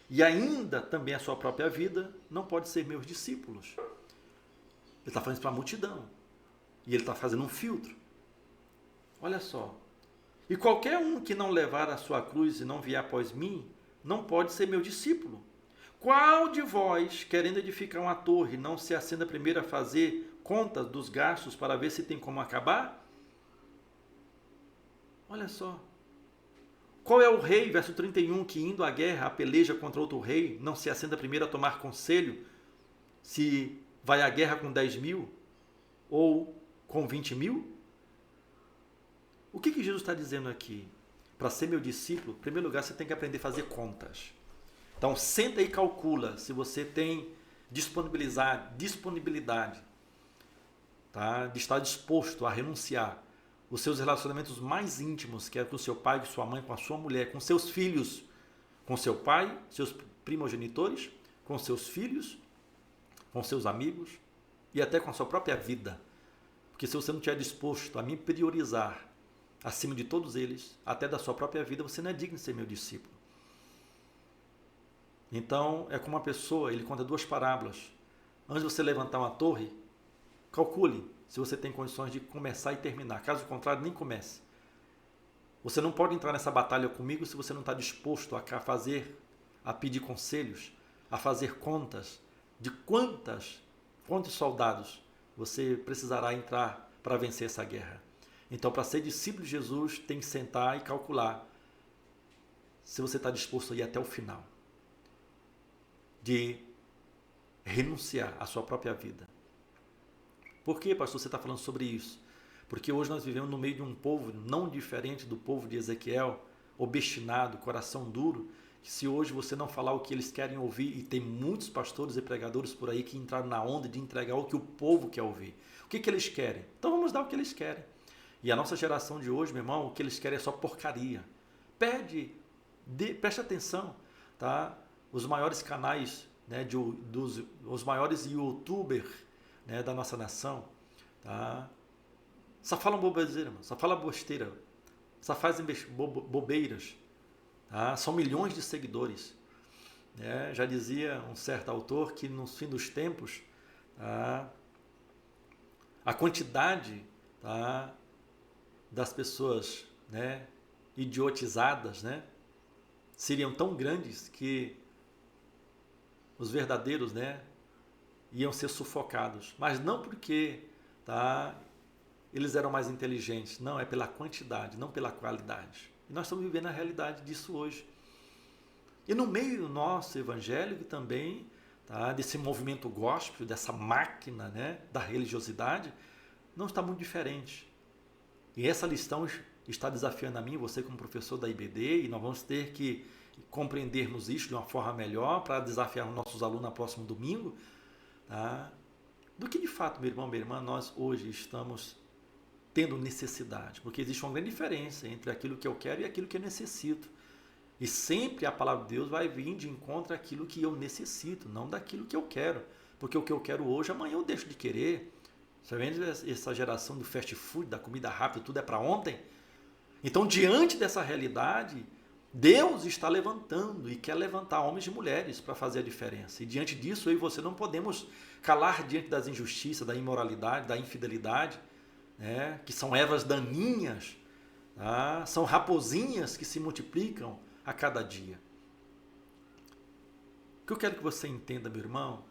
e ainda também a sua própria vida, não pode ser meus discípulos. Ele está falando isso para a multidão, e ele está fazendo um filtro. Olha só. E qualquer um que não levar a sua cruz e não vier após mim, não pode ser meu discípulo. Qual de vós, querendo edificar uma torre, não se acenda primeiro a fazer contas dos gastos para ver se tem como acabar? Olha só. Qual é o rei, verso 31, que indo à guerra, a peleja contra outro rei, não se acenda primeiro a tomar conselho se vai à guerra com 10.000 ou com 20.000? O que Jesus está dizendo aqui? Para ser meu discípulo, em primeiro lugar, você tem que aprender a fazer contas. Então, senta e calcula se você tem disponibilidade, tá? De estar disposto a renunciar os seus relacionamentos mais íntimos, que é com o seu pai, com sua mãe, com a sua mulher, com seus filhos, com seu pai, seus primogenitores, com seus filhos, com seus amigos e até com a sua própria vida. Porque se você não estiver disposto a me priorizar acima de todos eles, até da sua própria vida, você não é digno de ser meu discípulo. Então, é como uma pessoa, ele conta 2 parábolas. Antes de você levantar uma torre, calcule se você tem condições de começar e terminar. Caso contrário, nem comece. Você não pode entrar nessa batalha comigo se você não está disposto a pedir conselhos, a fazer contas de quantos soldados você precisará entrar para vencer essa guerra. Então, para ser discípulo de Jesus, tem que sentar e calcular se você está disposto a ir até o final, de renunciar à sua própria vida. Por que, pastor, você está falando sobre isso? Porque hoje nós vivemos no meio de um povo não diferente do povo de Ezequiel, obstinado, coração duro, que se hoje você não falar o que eles querem ouvir, e tem muitos pastores e pregadores por aí que entraram na onda de entregar o que o povo quer ouvir. O que eles querem? Então vamos dar o que eles querem. E a nossa geração de hoje, meu irmão, o que eles querem é só porcaria. Preste atenção, tá? Os maiores canais, né, os maiores youtubers, né, da nossa nação, tá? Só falam bobeira, só falam besteira, só fazem bobeiras, tá? São milhões de seguidores, né? Já dizia um certo autor que no fim dos tempos, tá, a quantidade, tá, das pessoas, né, idiotizadas, né, seriam tão grandes que os verdadeiros, né, iam ser sufocados. Mas não porque, tá, eles eram mais inteligentes. Não, é pela quantidade, não pela qualidade. E nós estamos vivendo a realidade disso hoje. E no meio do nosso evangélico também, tá, desse movimento gospel, dessa máquina, né, da religiosidade, não está muito diferente. E essa lição está desafiando a mim, você como professor da IBD, e nós vamos ter que compreendermos isso de uma forma melhor para desafiar os nossos alunos no próximo domingo, tá? Do que de fato, meu irmão, minha irmã, nós hoje estamos tendo necessidade, porque existe uma grande diferença entre aquilo que eu quero e aquilo que eu necessito. E sempre a palavra de Deus vai vir de encontro àquilo que eu necessito, não daquilo que eu quero. Porque o que eu quero hoje, amanhã eu deixo de querer. Você vê essa geração do fast food, da comida rápida, tudo é para ontem? Então, diante dessa realidade, Deus está levantando e quer levantar homens e mulheres para fazer a diferença. E diante disso, eu e você não podemos calar diante das injustiças, da imoralidade, da infidelidade, né, que são ervas daninhas, tá? São raposinhas que se multiplicam a cada dia. O que eu quero que você entenda, meu irmão,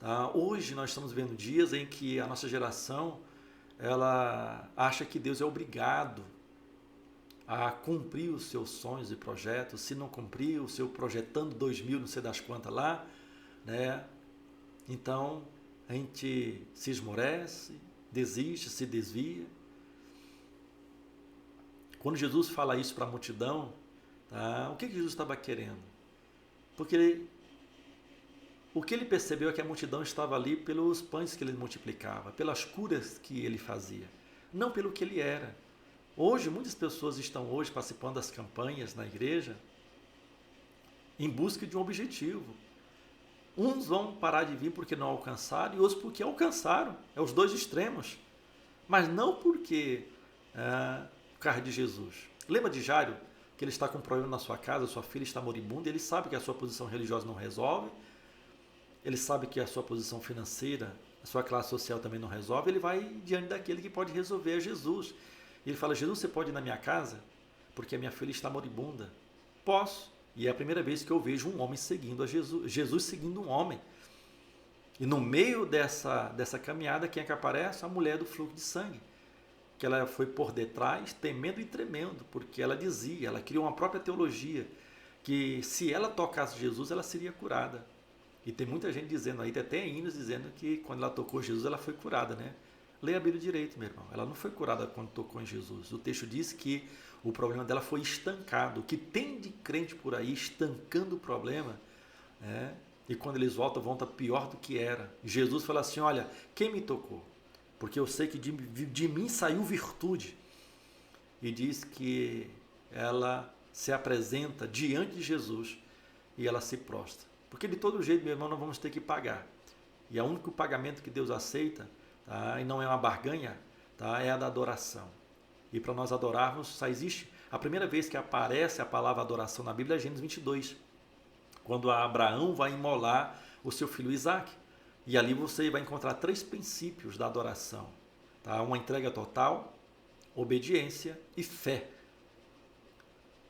tá? Hoje nós estamos vendo dias em que a nossa geração ela acha que Deus é obrigado a cumprir os seus sonhos e projetos. Se não cumprir o seu projetando 2000, não sei das quantas lá, né? Então a gente se esmorece, desiste, se desvia. Quando Jesus fala isso para a multidão, tá? O que Jesus estava querendo? Porque o que ele percebeu é que a multidão estava ali pelos pães que ele multiplicava, pelas curas que ele fazia, não pelo que ele era. Hoje, muitas pessoas estão hoje participando das campanhas na igreja em busca de um objetivo. Uns vão parar de vir porque não alcançaram e outros porque alcançaram. É os dois extremos. Mas não porque por causa de Jesus. Lembra de Jairo, que ele está com um problema na sua casa, sua filha está moribunda, ele sabe que a sua posição religiosa não resolve, ele sabe que a sua posição financeira, a sua classe social também não resolve, ele vai diante daquele que pode resolver, é Jesus. E ele fala, Jesus, você pode ir na minha casa? Porque a minha filha está moribunda. Posso. E é a primeira vez que eu vejo um homem seguindo a Jesus, Jesus seguindo um homem. E no meio dessa caminhada, quem é que aparece? A mulher do fluxo de sangue. Que ela foi por detrás, temendo e tremendo, porque ela dizia, ela criou uma própria teologia, que se ela tocasse Jesus, ela seria curada. E tem muita gente dizendo aí, tem até hinos dizendo que quando ela tocou Jesus, ela foi curada, né? Leia a Bíblia direito, meu irmão. Ela não foi curada quando tocou em Jesus. O texto diz que o problema dela foi estancado. O que tem de crente por aí estancando o problema, né? E quando eles volta pior do que era. Jesus fala assim, olha, quem me tocou? Porque eu sei que de mim saiu virtude. E diz que ela se apresenta diante de Jesus e ela se prostra. Porque de todo jeito, meu irmão, nós vamos ter que pagar. E o único pagamento que Deus aceita, tá? E não é uma barganha, tá? É a da adoração. E para nós adorarmos, só existe... A primeira vez que aparece a palavra adoração na Bíblia é Gênesis 22, quando Abraão vai imolar o seu filho Isaque. E ali você vai encontrar 3 princípios da adoração. Tá? Uma entrega total, obediência e fé.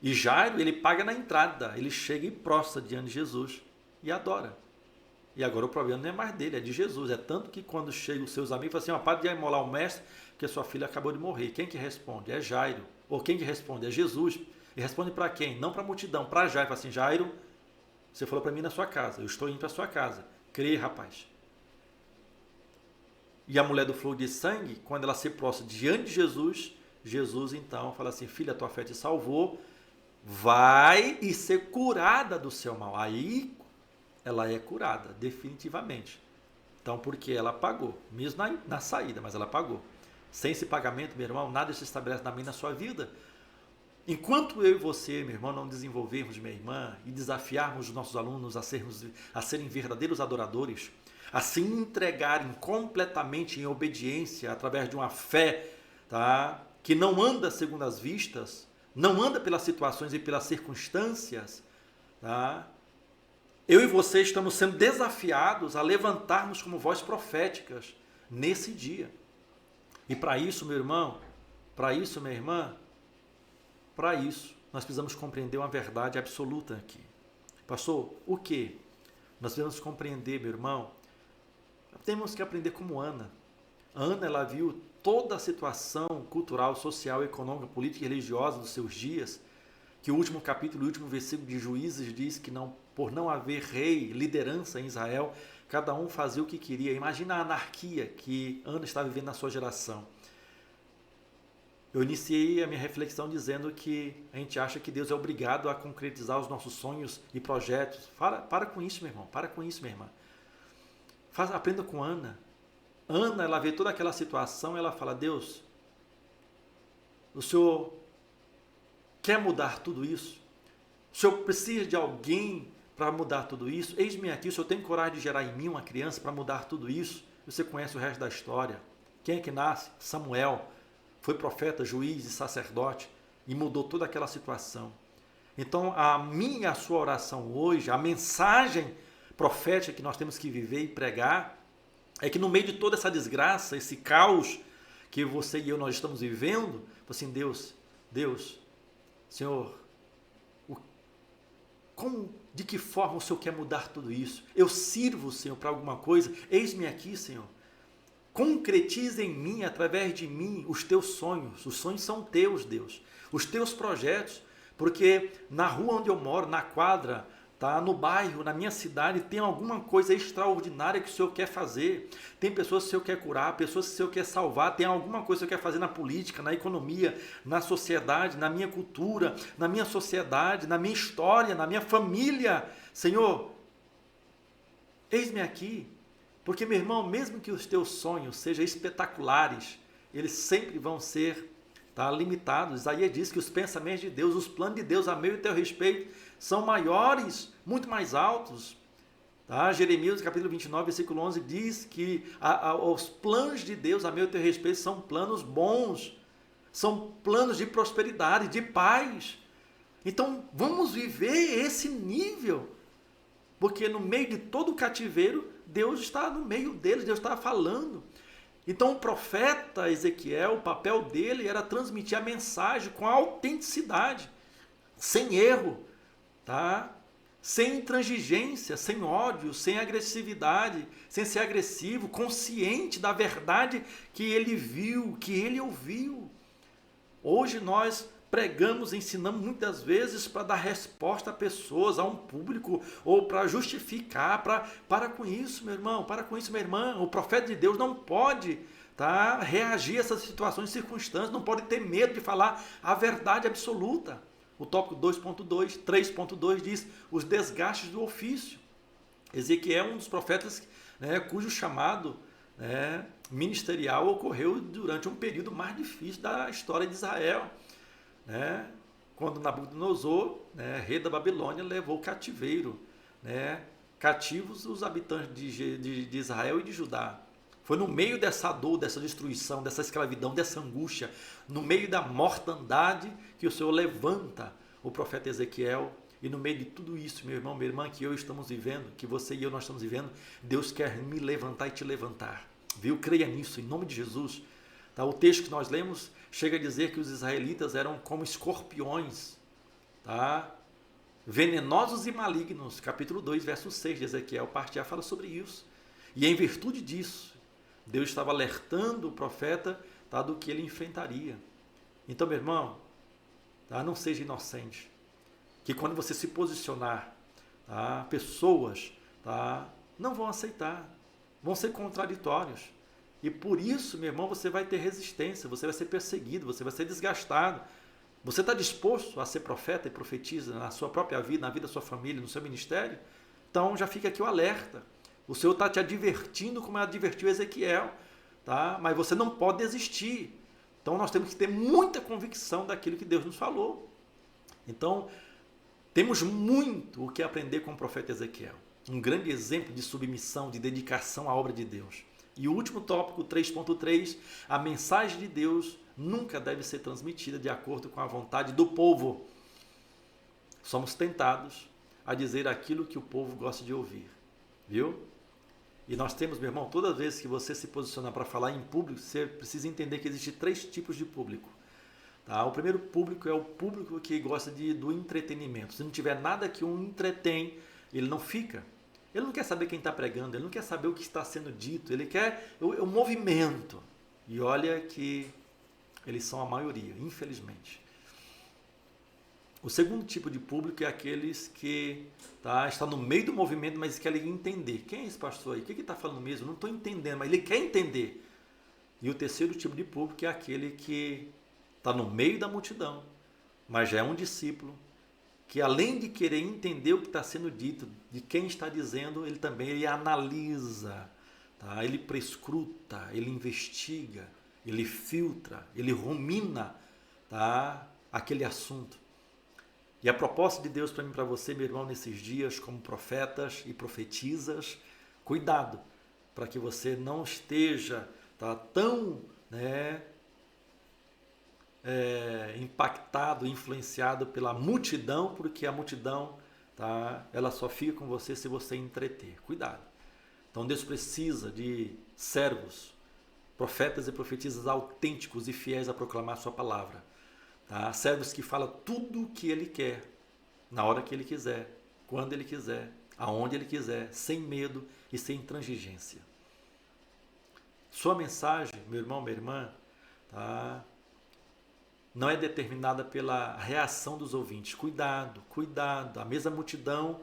E Jairo, ele paga na entrada, ele chega e prostra diante de Jesus e adora. E agora o problema não é mais dele, é de Jesus. É tanto que quando chegam os seus amigos, falam assim, para de imolar o mestre, porque sua filha acabou de morrer. Quem que responde? É Jairo. Ou quem que responde? É Jesus. E responde para quem? Não para a multidão, para Jairo. Fala assim, Jairo, você falou para mim na sua casa, eu estou indo para a sua casa. Crê, rapaz. E a mulher do fluxo de sangue, quando ela se prostra diante de Jesus, Jesus então fala assim, filha, tua fé te salvou, vai e ser curada do seu mal. Aí ela é curada, definitivamente. Então, porque ela pagou, mesmo na saída, mas ela pagou. Sem esse pagamento, meu irmão, nada se estabelece na minha e na sua vida. Enquanto eu e você, meu irmão, não desenvolvermos, minha irmã, e desafiarmos os nossos alunos a serem verdadeiros adoradores, a se entregarem completamente em obediência através de uma fé, tá? Que não anda segundo as vistas, não anda pelas situações e pelas circunstâncias, tá? Eu e você estamos sendo desafiados a levantarmos como vozes proféticas nesse dia. E para isso, meu irmão, para isso, minha irmã, para isso, nós precisamos compreender uma verdade absoluta aqui. Pastor, o quê? Nós precisamos compreender, meu irmão, temos que aprender como Ana. Ana, ela viu toda a situação cultural, social, econômica, política e religiosa dos seus dias, que o último capítulo, o último versículo de Juízes diz que não, por não haver rei, liderança em Israel, cada um fazia o que queria. Imagina a anarquia que Ana está vivendo na sua geração. Eu iniciei a minha reflexão dizendo que a gente acha que Deus é obrigado a concretizar os nossos sonhos e projetos. Para com isso, meu irmão. Para com isso, minha irmã. Aprenda com Ana. Ana, ela vê toda aquela situação, ela fala, Deus, o Senhor quer mudar tudo isso? O Senhor precisa de alguém para mudar tudo isso? Eis-me aqui, o Senhor tem coragem de gerar em mim uma criança para mudar tudo isso? Você conhece o resto da história. Quem é que nasce? Samuel. Foi profeta, juiz e sacerdote e mudou toda aquela situação. Então, a minha e a sua oração hoje, a mensagem profética que nós temos que viver e pregar, é que no meio de toda essa desgraça, esse caos que você e eu nós estamos vivendo, assim, Deus, Senhor, de que forma o Senhor quer mudar tudo isso? Eu sirvo, Senhor, para alguma coisa? Eis-me aqui, Senhor. Concretiza em mim, através de mim, os teus sonhos. Os sonhos são teus, Deus. Os teus projetos. Porque na rua onde eu moro, na quadra, tá, no bairro, na minha cidade, tem alguma coisa extraordinária que o Senhor quer fazer. Tem pessoas que o Senhor quer curar, pessoas que o Senhor quer salvar. Tem alguma coisa que o Senhor quer fazer na política, na economia, na sociedade, na minha cultura, na minha sociedade, na minha história, na minha família. Senhor, eis-me aqui. Porque, meu irmão, mesmo que os teus sonhos sejam espetaculares, eles sempre vão ser, tá, limitados. Isaías diz que os pensamentos de Deus, os planos de Deus a meu e teu respeito, são maiores, muito mais altos. Tá? Jeremias, capítulo 29, versículo 11, diz que os planos de Deus a meu e teu respeito são planos bons, são planos de prosperidade, de paz. Então, vamos viver esse nível, porque no meio de todo o cativeiro, Deus está no meio deles, Deus está falando. Então o profeta Ezequiel, o papel dele era transmitir a mensagem com autenticidade, sem erro, tá? Sem intransigência, sem ódio, sem agressividade, sem ser agressivo, consciente da verdade que ele viu, que ele ouviu. Hoje nós pregamos, ensinamos muitas vezes para dar resposta a pessoas, a um público, ou para justificar, para com isso, meu irmão, para com isso, minha irmã. O profeta de Deus não pode, tá, reagir a essas situações e circunstâncias, não pode ter medo de falar a verdade absoluta. O tópico 2.2, 3.2 diz os desgastes do ofício. Ezequiel é um dos profetas, né, cujo chamado, né, ministerial ocorreu durante um período mais difícil da história de Israel. Quando Nabucodonosor, rei da Babilônia, levou o cativeiro, cativos os habitantes de Israel e de Judá. Foi no meio dessa dor, dessa destruição, dessa escravidão, dessa angústia, no meio da mortandade, que o Senhor levanta o profeta Ezequiel. E no meio de tudo isso, meu irmão, minha irmã, que eu estamos vivendo, que você e eu nós estamos vivendo, Deus quer me levantar e te levantar. Viu? Creia nisso, em nome de Jesus. Tá? O texto que nós lemos chega a dizer que os israelitas eram como escorpiões, tá? Venenosos e malignos. Capítulo 2, verso 6 de Ezequiel, parte A, fala sobre isso. E em virtude disso, Deus estava alertando o profeta, tá, do que ele enfrentaria. Então, meu irmão, tá, não seja inocente. Que quando você se posicionar, tá, pessoas, tá, não vão aceitar, vão ser contraditórios. E por isso, meu irmão, você vai ter resistência, você vai ser perseguido, você vai ser desgastado. Você está disposto a ser profeta e profetiza na sua própria vida, na vida da sua família, no seu ministério? Então já fica aqui o alerta. O Senhor está te advertindo como advertiu Ezequiel, tá? Mas você não pode desistir. Então nós temos que ter muita convicção daquilo que Deus nos falou. Então, temos muito o que aprender com o profeta Ezequiel. Um grande exemplo de submissão, de dedicação à obra de Deus. E o último tópico, 3.3, a mensagem de Deus nunca deve ser transmitida de acordo com a vontade do povo. Somos tentados a dizer aquilo que o povo gosta de ouvir. Viu? E nós temos, meu irmão, todas as vezes que você se posicionar para falar em público, você precisa entender que existem 3 tipos de público. Tá? O primeiro público é o público que gosta do entretenimento. Se não tiver nada que o entretém, ele não fica. Ele não quer saber quem está pregando, ele não quer saber o que está sendo dito, ele quer o movimento. E olha que eles são a maioria, infelizmente. O segundo tipo de público é aqueles que está no meio do movimento, mas querem entender. Quem é esse pastor aí? O que ele está falando mesmo? Não estou entendendo, mas ele quer entender. E o terceiro tipo de público é aquele que está no meio da multidão, mas já é um discípulo, que além de querer entender o que está sendo dito, de quem está dizendo, ele analisa, tá? Ele prescruta, ele investiga, ele filtra, ele rumina, tá, aquele assunto. E a proposta de Deus para mim e para você, meu irmão, nesses dias, como profetas e profetisas, cuidado, para que você não esteja tão impactado, influenciado pela multidão, porque a multidão, ela só fica com você se você entreter. Cuidado. Então Deus precisa de servos, profetas e profetisas autênticos e fiéis a proclamar a sua palavra. Tá? Servos que falam tudo o que ele quer, na hora que ele quiser, quando ele quiser, aonde ele quiser, sem medo e sem intransigência. Sua mensagem, meu irmão, minha irmã, não é determinada pela reação dos ouvintes. Cuidado, cuidado. A mesma multidão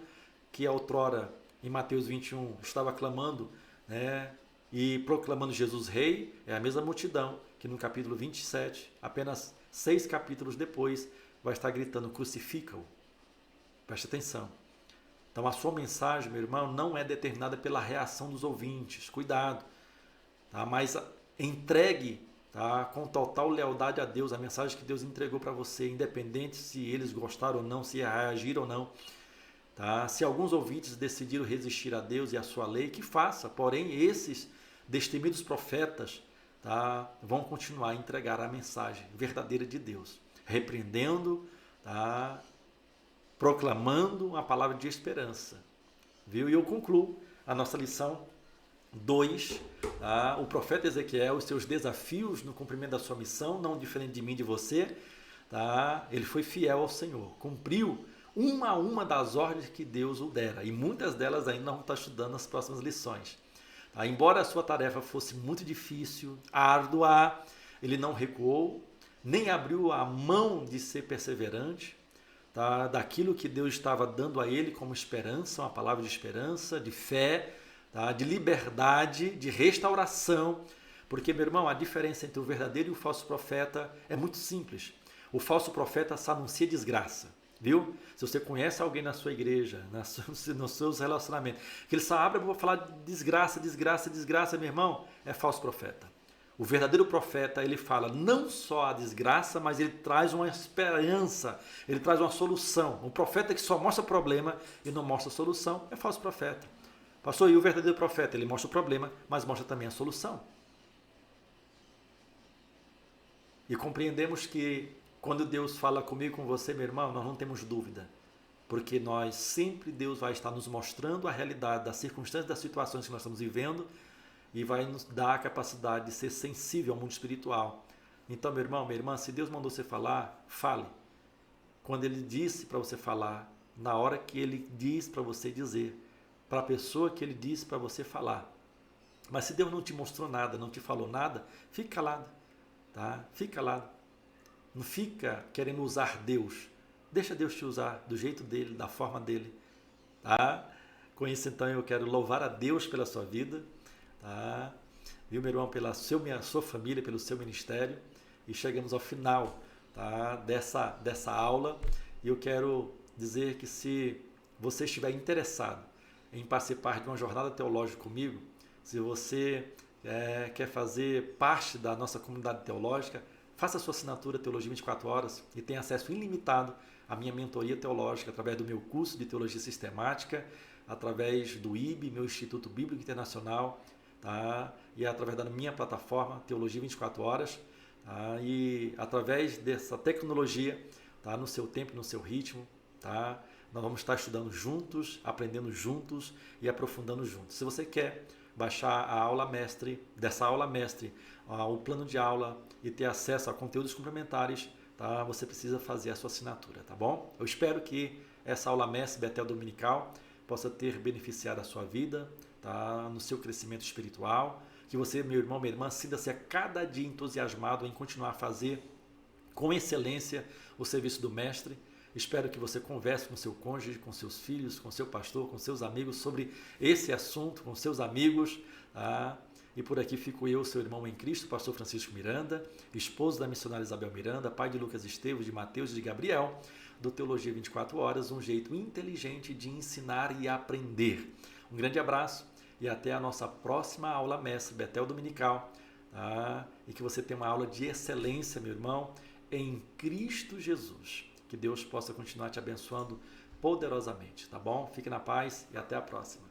que outrora, em Mateus 21, estava clamando, e proclamando Jesus rei, é a mesma multidão que no capítulo 27, apenas 6 capítulos depois, vai estar gritando, crucifica-o. Preste atenção. Então a sua mensagem, meu irmão, não é determinada pela reação dos ouvintes. Cuidado. Mas entregue, com total lealdade a Deus, a mensagem que Deus entregou para você, independente se eles gostaram ou não, se reagiram ou não. Se alguns ouvintes decidiram resistir a Deus e a sua lei, que faça. Porém, esses destemidos profetas vão continuar a entregar a mensagem verdadeira de Deus, repreendendo, proclamando a palavra de esperança. Viu? E eu concluo a nossa lição 2, o profeta Ezequiel, os seus desafios no cumprimento da sua missão, não diferente de mim e de você, ele foi fiel ao Senhor, cumpriu uma a uma das ordens que Deus o dera, e muitas delas ainda não está estudando nas próximas lições. Embora a sua tarefa fosse muito difícil, árdua, ele não recuou, nem abriu a mão de ser perseverante, daquilo que Deus estava dando a ele como esperança, uma palavra de esperança, de fé, de liberdade, de restauração. Porque, meu irmão, a diferença entre o verdadeiro e o falso profeta é muito simples. O falso profeta só anuncia desgraça. Viu? Se você conhece alguém na sua igreja, nos seus relacionamentos, que ele só abre para falar desgraça, desgraça, desgraça, meu irmão, é falso profeta. O verdadeiro profeta, ele fala não só a desgraça, mas ele traz uma esperança, ele traz uma solução. Um profeta que só mostra problema e não mostra solução é falso profeta. Pastor, e o verdadeiro profeta? Ele mostra o problema, mas mostra também a solução. E compreendemos que quando Deus fala comigo e com você, meu irmão, nós não temos dúvida. Porque nós sempre, Deus vai estar nos mostrando a realidade das circunstâncias, das situações que nós estamos vivendo, e vai nos dar a capacidade de ser sensível ao mundo espiritual. Então, meu irmão, minha irmã, se Deus mandou você falar, fale. Quando Ele disse para você falar, na hora que Ele diz para você dizer, para a pessoa que Ele disse para você falar. Mas se Deus não te mostrou nada, não te falou nada, fique calado. Tá? Fique calado. Não fica querendo usar Deus. Deixa Deus te usar do jeito dele, da forma dele. Tá? Com isso, então, eu quero louvar a Deus pela sua vida. Tá? Viu, meu irmão, pela sua família, pelo seu ministério. E chegamos ao final, tá, dessa aula. E eu quero dizer que se você estiver interessado em participar de uma jornada teológica comigo, se você quer fazer parte da nossa comunidade teológica, faça a sua assinatura Teologia 24 Horas e tenha acesso ilimitado à minha mentoria teológica através do meu curso de Teologia Sistemática, através do IB, meu Instituto Bíblico Internacional, tá? E através da minha plataforma Teologia 24 Horas, tá? E através dessa tecnologia, tá? No seu tempo, no seu ritmo, tá? Nós vamos estar estudando juntos, aprendendo juntos e aprofundando juntos. Se você quer baixar a aula mestre, dessa aula mestre, o plano de aula e ter acesso a conteúdos complementares, tá? Você precisa fazer a sua assinatura, tá bom? Eu espero que essa aula mestre Betel Dominical possa ter beneficiado a sua vida, tá? No seu crescimento espiritual, que você, meu irmão, minha irmã, sinta-se a cada dia entusiasmado em continuar a fazer com excelência o serviço do mestre. Espero que você converse com seu cônjuge, com seus filhos, com seu pastor, com seus amigos sobre esse assunto, com seus amigos. Tá? E por aqui fico eu, seu irmão em Cristo, pastor Francisco Miranda, esposo da missionária Isabel Miranda, pai de Lucas Esteves, de Mateus e de Gabriel, do Teologia 24 Horas, um jeito inteligente de ensinar e aprender. Um grande abraço e até a nossa próxima aula mestre Betel Dominical. Tá? E que você tenha uma aula de excelência, meu irmão, em Cristo Jesus. Que Deus possa continuar te abençoando poderosamente, tá bom? Fique na paz e até a próxima.